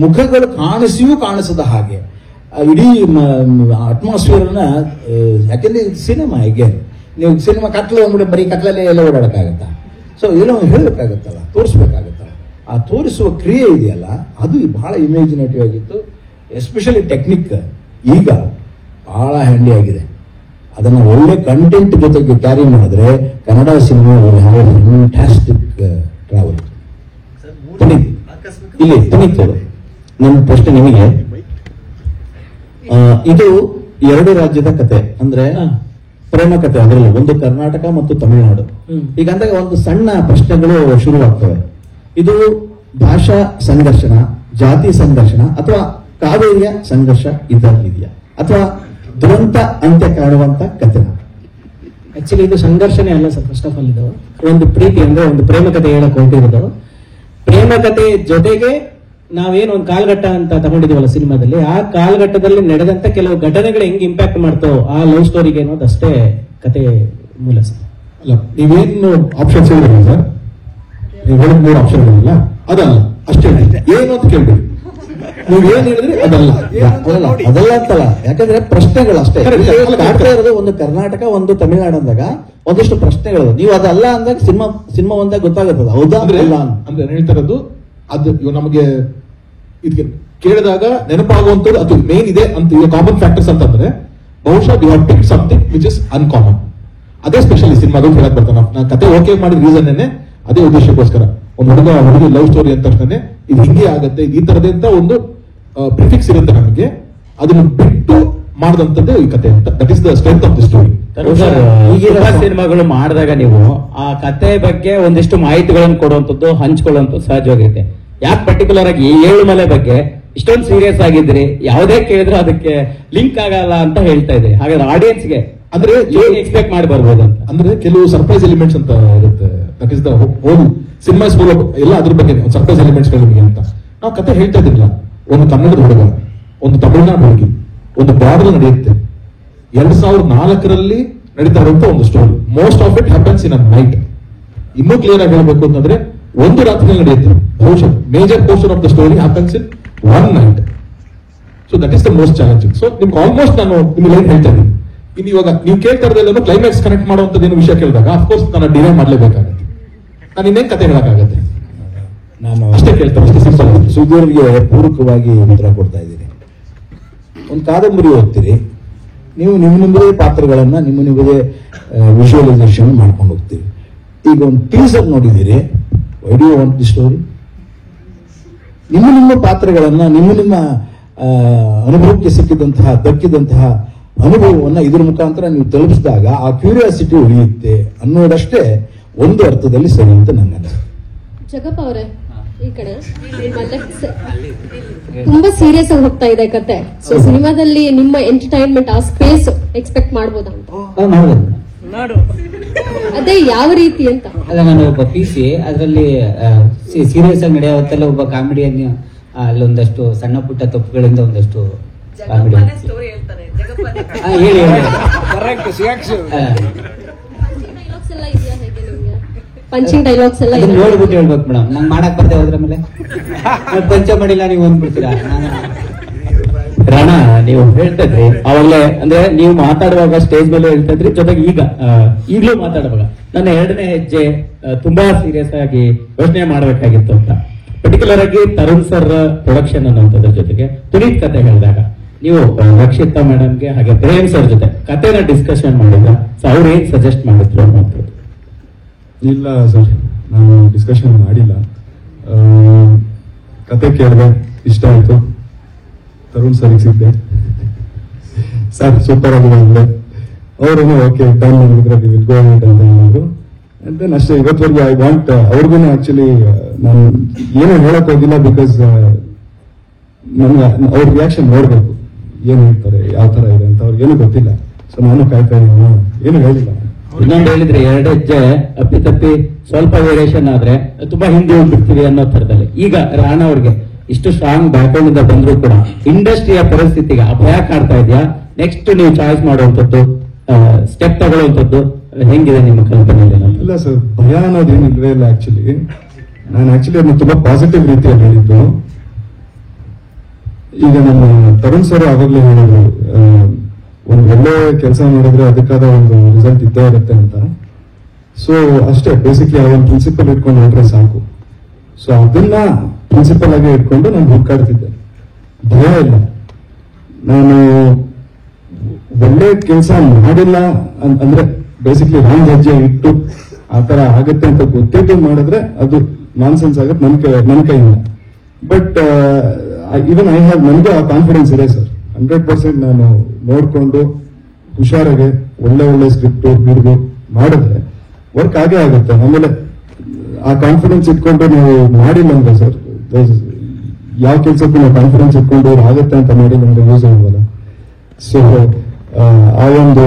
ಮುಖಗಳು ಕಾಣಿಸಿಯೂ ಕಾಣಿಸದ ಹಾಗೆ ಇಡೀ ಅಟ್ಮಾಸ್ಫಿಯರ್ ಅನ್ನ, ಯಾಕೆಂದ್ರೆ ಸಿನಿಮಾ ಹೇಗೆ ನೀವು ಸಿನಿಮಾ ಕತ್ಲೆ ಅಂದ್ಬಿಟ್ಟು ಬರೀ ಕತ್ಲಲ್ಲೇ ಎಲ್ಲ ಓಡಾಡಕ್ಕಾಗತ್ತಾ? ಸೊ ಏನೋ ಹೇಳಬೇಕಾಗತ್ತಲ್ಲ, ತೋರಿಸ್ಬೇಕಾಗತ್ತಲ್ಲ. ಆ ತೋರಿಸುವ ಕ್ರಿಯೆ ಇದೆಯಲ್ಲ ಅದು ಬಹಳ ಇಮೇಜಿನೇಟಿವ್ ಆಗಿತ್ತು. ಎಸ್ಪೆಷಲಿ ಟೆಕ್ನಿಕ್ ಈಗ ಬಹಳ ಹ್ಯಾಂಡಿ ಆಗಿದೆ. ಅದನ್ನು ಒಳ್ಳೆ ಕಂಟೆಂಟ್ ಜೊತೆಗೆ ಕ್ಯಾರಿ ಮಾಡಿದ್ರೆ ಕನ್ನಡ ಸಿನಿಮಾ ಫ್ಯಾಂಟಾಸ್ಟಿಕ್ ಟ್ರಾವೆಲ್. ಇಲ್ಲಿ ಪುನೀತ್ ನನ್ನ ಪ್ರಶ್ನೆ ನಿಮಗೆ, ಇದು ಎರಡು ರಾಜ್ಯದ ಕತೆ ಅಂದ್ರೆ ಪ್ರೇಮ ಕತೆ, ಅದರಲ್ಲಿ ಒಂದು ಕರ್ನಾಟಕ ಮತ್ತು ತಮಿಳುನಾಡು. ಈಗ ಅಂದಾಗ ಒಂದು ಸಣ್ಣ ಪ್ರಶ್ನೆಗಳು ಶುರುವಾಗ್ತವೆ. ಇದು ಭಾಷಾ ಸಂಘರ್ಷಣ, ಜಾತಿ ಸಂಘರ್ಷಣ, ಅಥವಾ ಕಾವೇರಿಯ ಸಂಘರ್ಷ ಇದೆಯಾ, ಅಥವಾ ದುರಂತ ಅಂತ್ಯ ಕಾಣುವಂತ ಕಥೆ? ಆಕ್ಚುಲಿ ಇದು ಸಂಘರ್ಷಣೆ ಅಲ್ಲ ಸರ್. ಫಸ್ಟ್ ಆಫ್ ಆಲ್ ಇದು ಒಂದು ಪ್ರೀತಿ ಅಂದ್ರೆ ಒಂದು ಪ್ರೇಮ ಕಥೆ ಹೇಳಕ್ ಹೊರಟಿರೋದು. ಪ್ರೇಮ ಕಥೆ ಜೊತೆಗೆ ನಾವೇನು ಒಂದು ಕಾಲ್ಘಟ್ಟ ಅಂತ ತಗೊಂಡಿದೀವಲ್ಲ ಸಿನಿಮಾದಲ್ಲಿ, ಆ ಕಾಲ್ಘಟ್ಟದಲ್ಲಿ ನಡೆದಂತ ಕೆಲವು ಘಟನೆಗಳು ಹೆಂಗ್ ಇಂಪ್ಯಾಕ್ಟ್ ಮಾಡ್ತಾವ ಆ ಲವ್ ಸ್ಟೋರಿಗೆ ಅನ್ನೋದು ಅಷ್ಟೇ ಕತೆ ಮೂಲ ಸರ್. ಅಲ್ಲ, ನೀವೇನು ಆಪ್ಷನ್ಸ್ ಹೇಳಿದ್ರಿ ಸರ್, ನೀವು ಹೇಳಿದ 3 ಆಪ್ಷನ್ಗಳಿಲ್ಲ, ಅದಲ್ಲ ಅಷ್ಟೇ ಏನು ಅಂತ ಕೇಳ್ಬೇಡಿ. ನೀವು ಏನ್ ಹೇಳಿದ್ರಿ ಅದಲ್ಲ ಅದಲ್ಲ ಅಂತಲ್ಲ, ಯಾಕಂದ್ರೆ ಪ್ರಶ್ನೆಗಳು ಅಷ್ಟೇ ಕಾಡ್ತಾ ಇರೋದು. ಒಂದು ಕರ್ನಾಟಕ ಒಂದು ತಮಿಳುನಾಡು ಅಂದಾಗ ಒಂದಿಷ್ಟು ಪ್ರಶ್ನೆಗಳು, ನೀವು ಅದಲ್ಲ ಅಂದಾಗ ಸಿನಿಮಾ ಒಂದಾಗ ಗೊತ್ತಾಗುತ್ತದೆ ಹೌದಾ ಇಲ್ಲ ಅಂದ್ರೆ ಹೇಳ್ತಾ ಇರೋದು. ಅದು ಇವಾಗ ನಮಗೆ ಇದಕ್ಕೆ ಕೇಳಿದಾಗ ನೆನಪಾಗುವಂಥದ್ದು ಅದು ಮೇನ್ ಇದೆ ಅಂತ. ಈಗ ಕಾಮನ್ ಫ್ಯಾಕ್ಟರ್ಸ್ ಅಂತಂದ್ರೆ ಬಹುಶಃ you have pick something which is uncommon. ಅದೇ ಸ್ಪೆಷಲಿ ಸಿನಿಮಾದ ಹೇಳಕ್ ಬರ್ತಾನೆ. ನಾನು ಕತೆ ಓಕೆ ಮಾಡಿದ ರೀಸನ್ನೇ ಅದೇ ಉದ್ದೇಶಕ್ಕೋಸ್ಕರ. ಒಂದು ಹುಡುಗಿ ಲವ್ ಸ್ಟೋರಿ ಅಂತ ತಕ್ಷಣ ಇದು ಹಿಂಗೆ ಆಗುತ್ತೆ, ಈ ತರದೇ ಅಂತ ಒಂದು ಪ್ರಿಫಿಕ್ಸ್ ಇರುತ್ತೆ ನಮಗೆ. ಅದನ್ನು ಬಿಟ್ಟು ಮಾಡಿದಂಥದ್ದೇ ಈ ಕತೆ ಅಂತ. That is the strength of the story. ಈಗಿನ ಸಿನಿಮಾಗಳು ಮಾಡಿದಾಗ ನೀವು ಆ ಕತೆ ಬಗ್ಗೆ ಒಂದಿಷ್ಟು ಮಾಹಿತಿಗಳನ್ನು ಕೊಡುವಂಥದ್ದು, ಹಂಚ್ಕೊಳ್ಳುವಂಥದ್ದು ಸಹಜವಾಗಿರುತ್ತೆ. ಯಾಕೆ ಪರ್ಟಿಕ್ಯುಲರ್ ಆಗಿ 7 ಮಲೆ ಬಗ್ಗೆ ಇಷ್ಟೊಂದು ಸೀರಿಯಸ್ ಆಗಿದ್ರಿ, ಯಾವುದೇ ಕೇಳಿದ್ರೆ ಅದಕ್ಕೆ ಲಿಂಕ್ ಆಗಲ್ಲ ಅಂತ ಹೇಳ್ತಾ ಇದ್ರಿ. ಹಾಗಾದ್ರೆ ಆಡಿಯನ್ಸ್ಗೆ ಅಂದ್ರೆ ಎಕ್ಸ್ಪೆಕ್ಟ್ ಮಾಡಿ ಬರ್ಬೋದು ಅಂತ. ಅಂದ್ರೆ ಕೆಲವು ಸರ್ಪ್ರೈಸ್ ಎಲಿಮೆಂಟ್ಸ್ ಅಂತ ಇರುತ್ತೆ. That is the whole cinema school ಎಲ್ಲ ಅದ್ರ ಬಗ್ಗೆ ಸರ್ಪ್ರೈಸ್ ಎಲಿಮೆಂಟ್ಸ್ ನಿಮಗೆ ಅಂತ ನಾವು ಕತೆ ಹೇಳ್ತಾ ಇದ್ದಿಲ್ಲ. ಒಂದು ಕನ್ನಡದ ಹುಡುಗ, ಒಂದು ತಮಿಳುನಾಡು ಹುಡುಗಿ, ಒಂದು ಬಾರ್ಡರ್ ನಡೆಯುತ್ತೆ. 2004 ನಡೀತಾ ಇರುವಂತ ಒಂದು story. Most of it happens in a night. ಇನ್ನೂ ಕ್ಲಿಯರ್ ಆಗಿ ಹೇಳಬೇಕು ಅಂತಂದ್ರೆ ಒಂದು ರಾತ್ರಿಯಲ್ಲಿ ನಡೆಯುತ್ತೆ. ಬಹುಶಃ major portion of the story happens in one night. So that is the most challenging. So ನಿಮ್ಗೆ ಆಲ್ಮೋಸ್ಟ್ ನಾನು ನಿಮ್ಗೆ ಲೈನ್ ಹೇಳ್ತಾ ಇದ್ದೀನಿ. ಇನ್ನು ಇವಾಗ ನೀವು ಕೇಳ್ತಾ ಇರೋದೆಲ್ಲ ಕ್ಲೈಮ್ಯಾಕ್ಸ್ ಕನೆಕ್ಟ್ ಮಾಡುವಂತದ್ದೇನು ವಿಷಯ ಕೇಳಿದಾಗ ಅಫ್ಕೋರ್ಸ್ ನಾನು ಡಿಲೇ ಮಾಡ್ಲೇಬೇಕಾಗತ್ತೆ. ನಾನು ಇನ್ನೇನು ಕತೆ ಹೇಳಕ್ಕಾಗತ್ತೆ? ನಾನು ಅಷ್ಟೇ ಕೇಳ್ತಾರೆ, ಅಷ್ಟೇ ಸಿಂಪಲ್. ಸುದೀರ್ಗೆ ಪೂರಕವಾಗಿ ಉತ್ತರ ಕೊಡ್ತಾ ಇದ್ದೀನಿ. ಒಂದು ಕಾದಂಬರಿ ಓದ್ತೀರಿ, ನೀವು ನಿಮ್ಮದೇ ಪಾತ್ರಗಳನ್ನ ನಿಮ್ಮದೇ ವಿಜುವಲೈಸೇಷನ್ ಮಾಡ್ಕೊಂಡು ಹೋಗ್ತೀವಿ. ಈಗ ಒಂದು ಟೀಸರ್ ನೋಡಿದ್ದೀರಿ, why do you want the story? ನಿಮ್ಮ ಪಾತ್ರಗಳನ್ನ ನಿಮ್ಮ ಅನುಭವಕ್ಕೆ ಸಿಕ್ಕಿದಂತಹ ದಕ್ಕಿದಂತಹ ಅನುಭವವನ್ನ ಇದ್ರ ಮುಖಾಂತರ ನೀವು ತಲುಪಿಸಿದಾಗ ಆ ಕ್ಯೂರಿಯಾಸಿಟಿ ಉಳಿಯುತ್ತೆ ಅನ್ನೋದಷ್ಟೇ ಒಂದು ಅರ್ಥದಲ್ಲಿ ಸರಿ ಅಂತ ನನ್ನ ಅನಿಸಿಕೆ. ಜಗಪ್ಪ ಅವರೇ, ಈ ಕಡೆ ತುಂಬಾ ಸೀರಿಯಸ್ ಆಗಿ ಹೋಗ್ತಾ ಇದೆ ಕತೆ. ಸೊ ಸಿನಿಮಾದಲ್ಲಿ ನಿಮ್ಮ ಎಂಟರ್ಟೈನ್ಮೆಂಟ್ ಆ ಸ್ಪೇಸ್ ಎಕ್ಸ್ಪೆಕ್ಟ್ ಮಾಡ್ಬೋದಾ ಅಂತ? ಅದೇ ಯಾವ ರೀತಿ ಅಂತ? ಅಲ್ಲ, ನಾನು ಒಬ್ಬ PC, ಅದರಲ್ಲಿ ಸೀರಿಯಸ್ ಆಗಿ ನಡೆಯೋ ಹೊತ್ತಲ್ಲ ಒಬ್ಬ ಕಾಮಿಡಿಯನ್, ಅಲ್ಲೊಂದಷ್ಟು ಸಣ್ಣ ಪುಟ್ಟ ತಪ್ಪುಗಳಿಂದ ಒಂದಷ್ಟು ಕಾಮಿಡಿ ಹೇಳಿ ಪಂಚಿಂಗ್ ಡೈಲಾಗ್ಸ್ ಎಲ್ಲ ನೋಡ್ಬಿಟ್ಟು ಹೇಳ್ಬೇಕು ಮೇಡಮ್. ನಂಗೆ ಮಾಡಕ್ ಬರ್ದೆ ಹೋದ್ರ ಮೇಲೆ ಪಂಚ ಮಾಡಿಲ್ಲ ನೀವು ಅಂದ್ಬಿಡ್ತೀರಾ. ರಾಣ, ನೀವು ಹೇಳ್ತಾ ಇದ್ರಿ ಅವಾಗಲೇ, ಅಂದ್ರೆ ನೀವು ಮಾತಾಡುವಾಗ ಸ್ಟೇಜ್ ಮೇಲೆ ಹೇಳ್ತಾ ಇದ್ರಿ, ಜೊತೆಗೆ ಈಗಲೂ ಮಾತಾಡುವಾಗ ನನ್ನ 2ನೇ ಹೆಜ್ಜೆ ತುಂಬಾ ಸೀರಿಯಸ್ ಆಗಿ ಯೋಚನೆ ಮಾಡಬೇಕಾಗಿತ್ತು ಅಂತ. ಪರ್ಟಿಕ್ಯುಲರ್ ಆಗಿ ತರುಣ್ ಸರ್ ಪ್ರೊಡಕ್ಷನ್ ಅನ್ನೋದ್ರ ಜೊತೆಗೆ ಪುನೀತ್ ಕತೆ ಹೇಳಿದಾಗ ನೀವು ರಕ್ಷಿತಾ ಮೇಡಮ್ಗೆ ಹಾಗೆ ಪ್ರೇಮ್ ಸರ್ ಜೊತೆ ಕತೆನ ಡಿಸ್ಕಷನ್ ಮಾಡಿದ್ರ, ಸೊ ಅವ್ರು ಏನ್ ಸಜೆಸ್ಟ್ ಮಾಡಿದ್ರು ಅನ್ನೋದು? ಇಲ್ಲ ಸರ್, ನಾನು ಡಿಸ್ಕಷನ್ ಮಾಡಿಲ್ಲ. ಕತೆ ಕೇಳಿದೆ, ಇಷ್ಟ ಆಯ್ತು, ತರುಣ್ ಸರ್ಗೆ ಸಿಗ್ದೆ, ಸರ್ ಸೂಪರ್ ಆಗಿದೆ ಅಂದ್ರೆ ಅವರು ಓಕೆ ಟೈಮ್ ಮಾಡಿದ್ರೆ ಅಂತ ಹೇಳಿದ್ರು. ಅಂಡ್ ದೆನ್ ಅಷ್ಟೇ. ಇವತ್ತವರೆಗೂ ಐ ವಾಂಟ್ ಅವ್ರಿಗೂ ಆಕ್ಚುಲಿ ನಾನು ಏನೂ ಹೇಳಕ್ ಹೋಗಿಲ್ಲ, ಬಿಕಾಸ್ ನನ್ಗೆ ಅವ್ರ ರಿಯಾಕ್ಷನ್ ನೋಡ್ಬೇಕು, ಏನ್ ಹೇಳ್ತಾರೆ, ಯಾವ ತರ ಇದೆ ಅಂತ ಅವ್ರಿಗೇನು ಗೊತ್ತಿಲ್ಲ. ಸೊ ನಾನು ಕಾಯ್ತಾ ಇದ್ದೀನಿ, ಏನು ಹೇಳಿಲ್ಲ. ಇನ್ನೊಂದು ಹೇಳಿದ್ರೆ 2 ಹೆಜ್ಜೆ ಅಪ್ಪಿ ಸ್ವಲ್ಪ ವೇರಿಯೇಷನ್ ಆದ್ರೆ ತುಂಬಾ ಹಿಂದೆ ಹೋಗ್ಬಿಡ್ತೀವಿ ಅನ್ನೋ ತರದಲ್ಲಿ. ಈಗ ರಾಣಾ ಅವ್ರಿಗೆ ಇಷ್ಟು ಸ್ಟ್ರಾಂಗ್ ಬ್ಯಾಕ್ಗ್ರೌಂಡ್ ಇಂದ ಬಂದ್ರು ಕೂಡ ಇಂಡಸ್ಟ್ರಿಯ ಪರಿಸ್ಥಿತಿಗೆ ಅಭಯ ಕಾಡ್ತಾ ಇದೆಯಾ? ನೆಕ್ಸ್ಟ್ ನೀವು ಚಾಯ್ಸ್ ಮಾಡುವಂಥದ್ದು, ಸ್ಟೆಪ್ ತಗೊಳ್ಳುವಂಥದ್ದು ಹೆಂಗಿದೆ ನಿಮ್ಮ ಕಲ್ಪನೆಯಲ್ಲಿ? ಇಲ್ಲ ಸರ್, ಭಯ ಅನ್ನೋದೇನು ಇಲ್ವೇ ಇಲ್ಲ. ನಾನು ಅದನ್ನ ತುಂಬಾ ಪಾಸಿಟಿವ್ ರೀತಿಯಲ್ಲಿ ಹೇಳಿದ್ದು. ಈಗ ನಮ್ಮ ತರುಣ್ ಸರ್ ಆವಾಗಲೇ ಹೇಳಿದ್ರು, ಒಂದು ಒಳ್ಳೆ ಕೆಲಸ ಮಾಡಿದ್ರೆ ಅದಕ್ಕಾದ ಒಂದು ರಿಸಲ್ಟ್ ಇದ್ದೇ ಇರುತ್ತೆ ಅಂತ. ಸೊ ಅಷ್ಟೇ, ಬೇಸಿಕ್ಲಿ ಆ ಒಂದು ಪ್ರಿನ್ಸಿಪಲ್ ಇಟ್ಕೊಂಡು ಹೊರಟ್ರೆ ಸಾಕು. ಸೊ ಅದನ್ನ ಪ್ರಿನ್ಸಿಪಲ್ ಆಗಿ ಇಟ್ಕೊಂಡು ನಾನು ಹುಡುಕಾಡ್ತಿದ್ದೆ. ಭಯ ಇಲ್ಲ. ನಾನು ಒಳ್ಳೆ ಕೆಲಸ ಮಾಡಿಲ್ಲ ಅಂದ್ರೆ ಬೇಸಿಕ್ಲಿ ರಾಂಗ್ ಹೆಜ್ಜೆ ಇಟ್ಟು ಆ ತರ ಆಗುತ್ತೆ ಅಂತ ಗೊತ್ತಿದ್ದು ಮಾಡಿದ್ರೆ ಅದು ನಾನ್ಸೆನ್ಸ್ ಆಗುತ್ತೆ ನನ್ನ ಕೈಯಿಂದ. ಬಟ್ ಇವನ್ ಐ ಹ್ಯಾವ್, ನನಗೂ ಆ ಕಾನ್ಫಿಡೆನ್ಸ್ ಇದೆ ಸರ್. 100% ನಾನು ನೋಡ್ಕೊಂಡು ಹುಷಾರಾಗೆ ಒಳ್ಳೆ ಸ್ಕ್ರಿಪ್ಟ್ ಹಿಡಿದು ಮಾಡಿದ್ರೆ ವರ್ಕ್ ಆಗೇ ಆಗುತ್ತೆ. ಆಮೇಲೆ ಆ ಕಾನ್ಫಿಡೆನ್ಸ್ ಇಟ್ಕೊಂಡು ನೀವು ಮಾಡಿಲ್ಲ ಅಂದ್ರೆ ಸರ್, ಯಾವ ಕೆಲಸಕ್ಕೂ ನಾವು ಕಾನ್ಫಿಡೆನ್ಸ್ ಇಟ್ಕೊಂಡು ಆಗುತ್ತೆ ಅಂತ ಮಾಡಿಲ್ಲ ಅಂದ್ರೆ ಯೂಸ್ ಆಗಲ್ಲ. ಸೊ ಆ ಒಂದು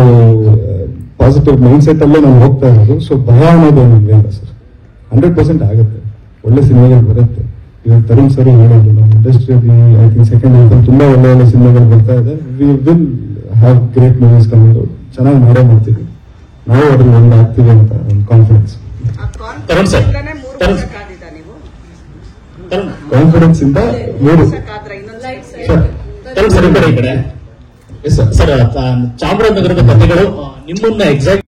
ಪಾಸಿಟಿವ್ ಮೈಂಡ್ ಸೆಟ್ ಅಲ್ಲೇ ನಾನು ಹೋಗ್ತಾ ಇರೋದು. ಸೊ ಭಯ ಅನ್ನೋದು ನಮ್ಗೆ ಇಲ್ಲ ಸರ್. 100% ಆಗುತ್ತೆ, ಒಳ್ಳೆ ಸಿನಿಮಾಗಳು ಬರುತ್ತೆ. ಇವಾಗ ತರುಣ್ ಸರ್ ಹೇಳೋದು ನಾವು ಇಂಡಸ್ಟ್ರಿಯಲ್ಲಿ ಐ ಥಿಂಕ್ ಸೆಕೆಂಡ್ ಹಾಫ್ ತುಂಬಾ ಒಳ್ಳೆ ಸಿನಿಮಾಗಳು ಬರ್ತಾ ಇದೆ. We will have great movies coming out. ಚೆನ್ನಾಗಿ ಮಾಡ್ತೀವಿ ನಾವು, ಅದ್ರಲ್ಲಿ ಒಂದು ಆಗ್ತೀವಿ ಅಂತ ಒಂದು ಕಾನ್ಫಿಡೆನ್ಸ್. ಕಾನ್ಫಿಡೆನ್ಸ್ ಇಂದ 3 ಸರ್ ಚಾಮರಾಜನಗರದ ಕಥೆಗಳು ನಿಮ್ಮನ್ನ ಎಕ್ಸಾಕ್ಟ್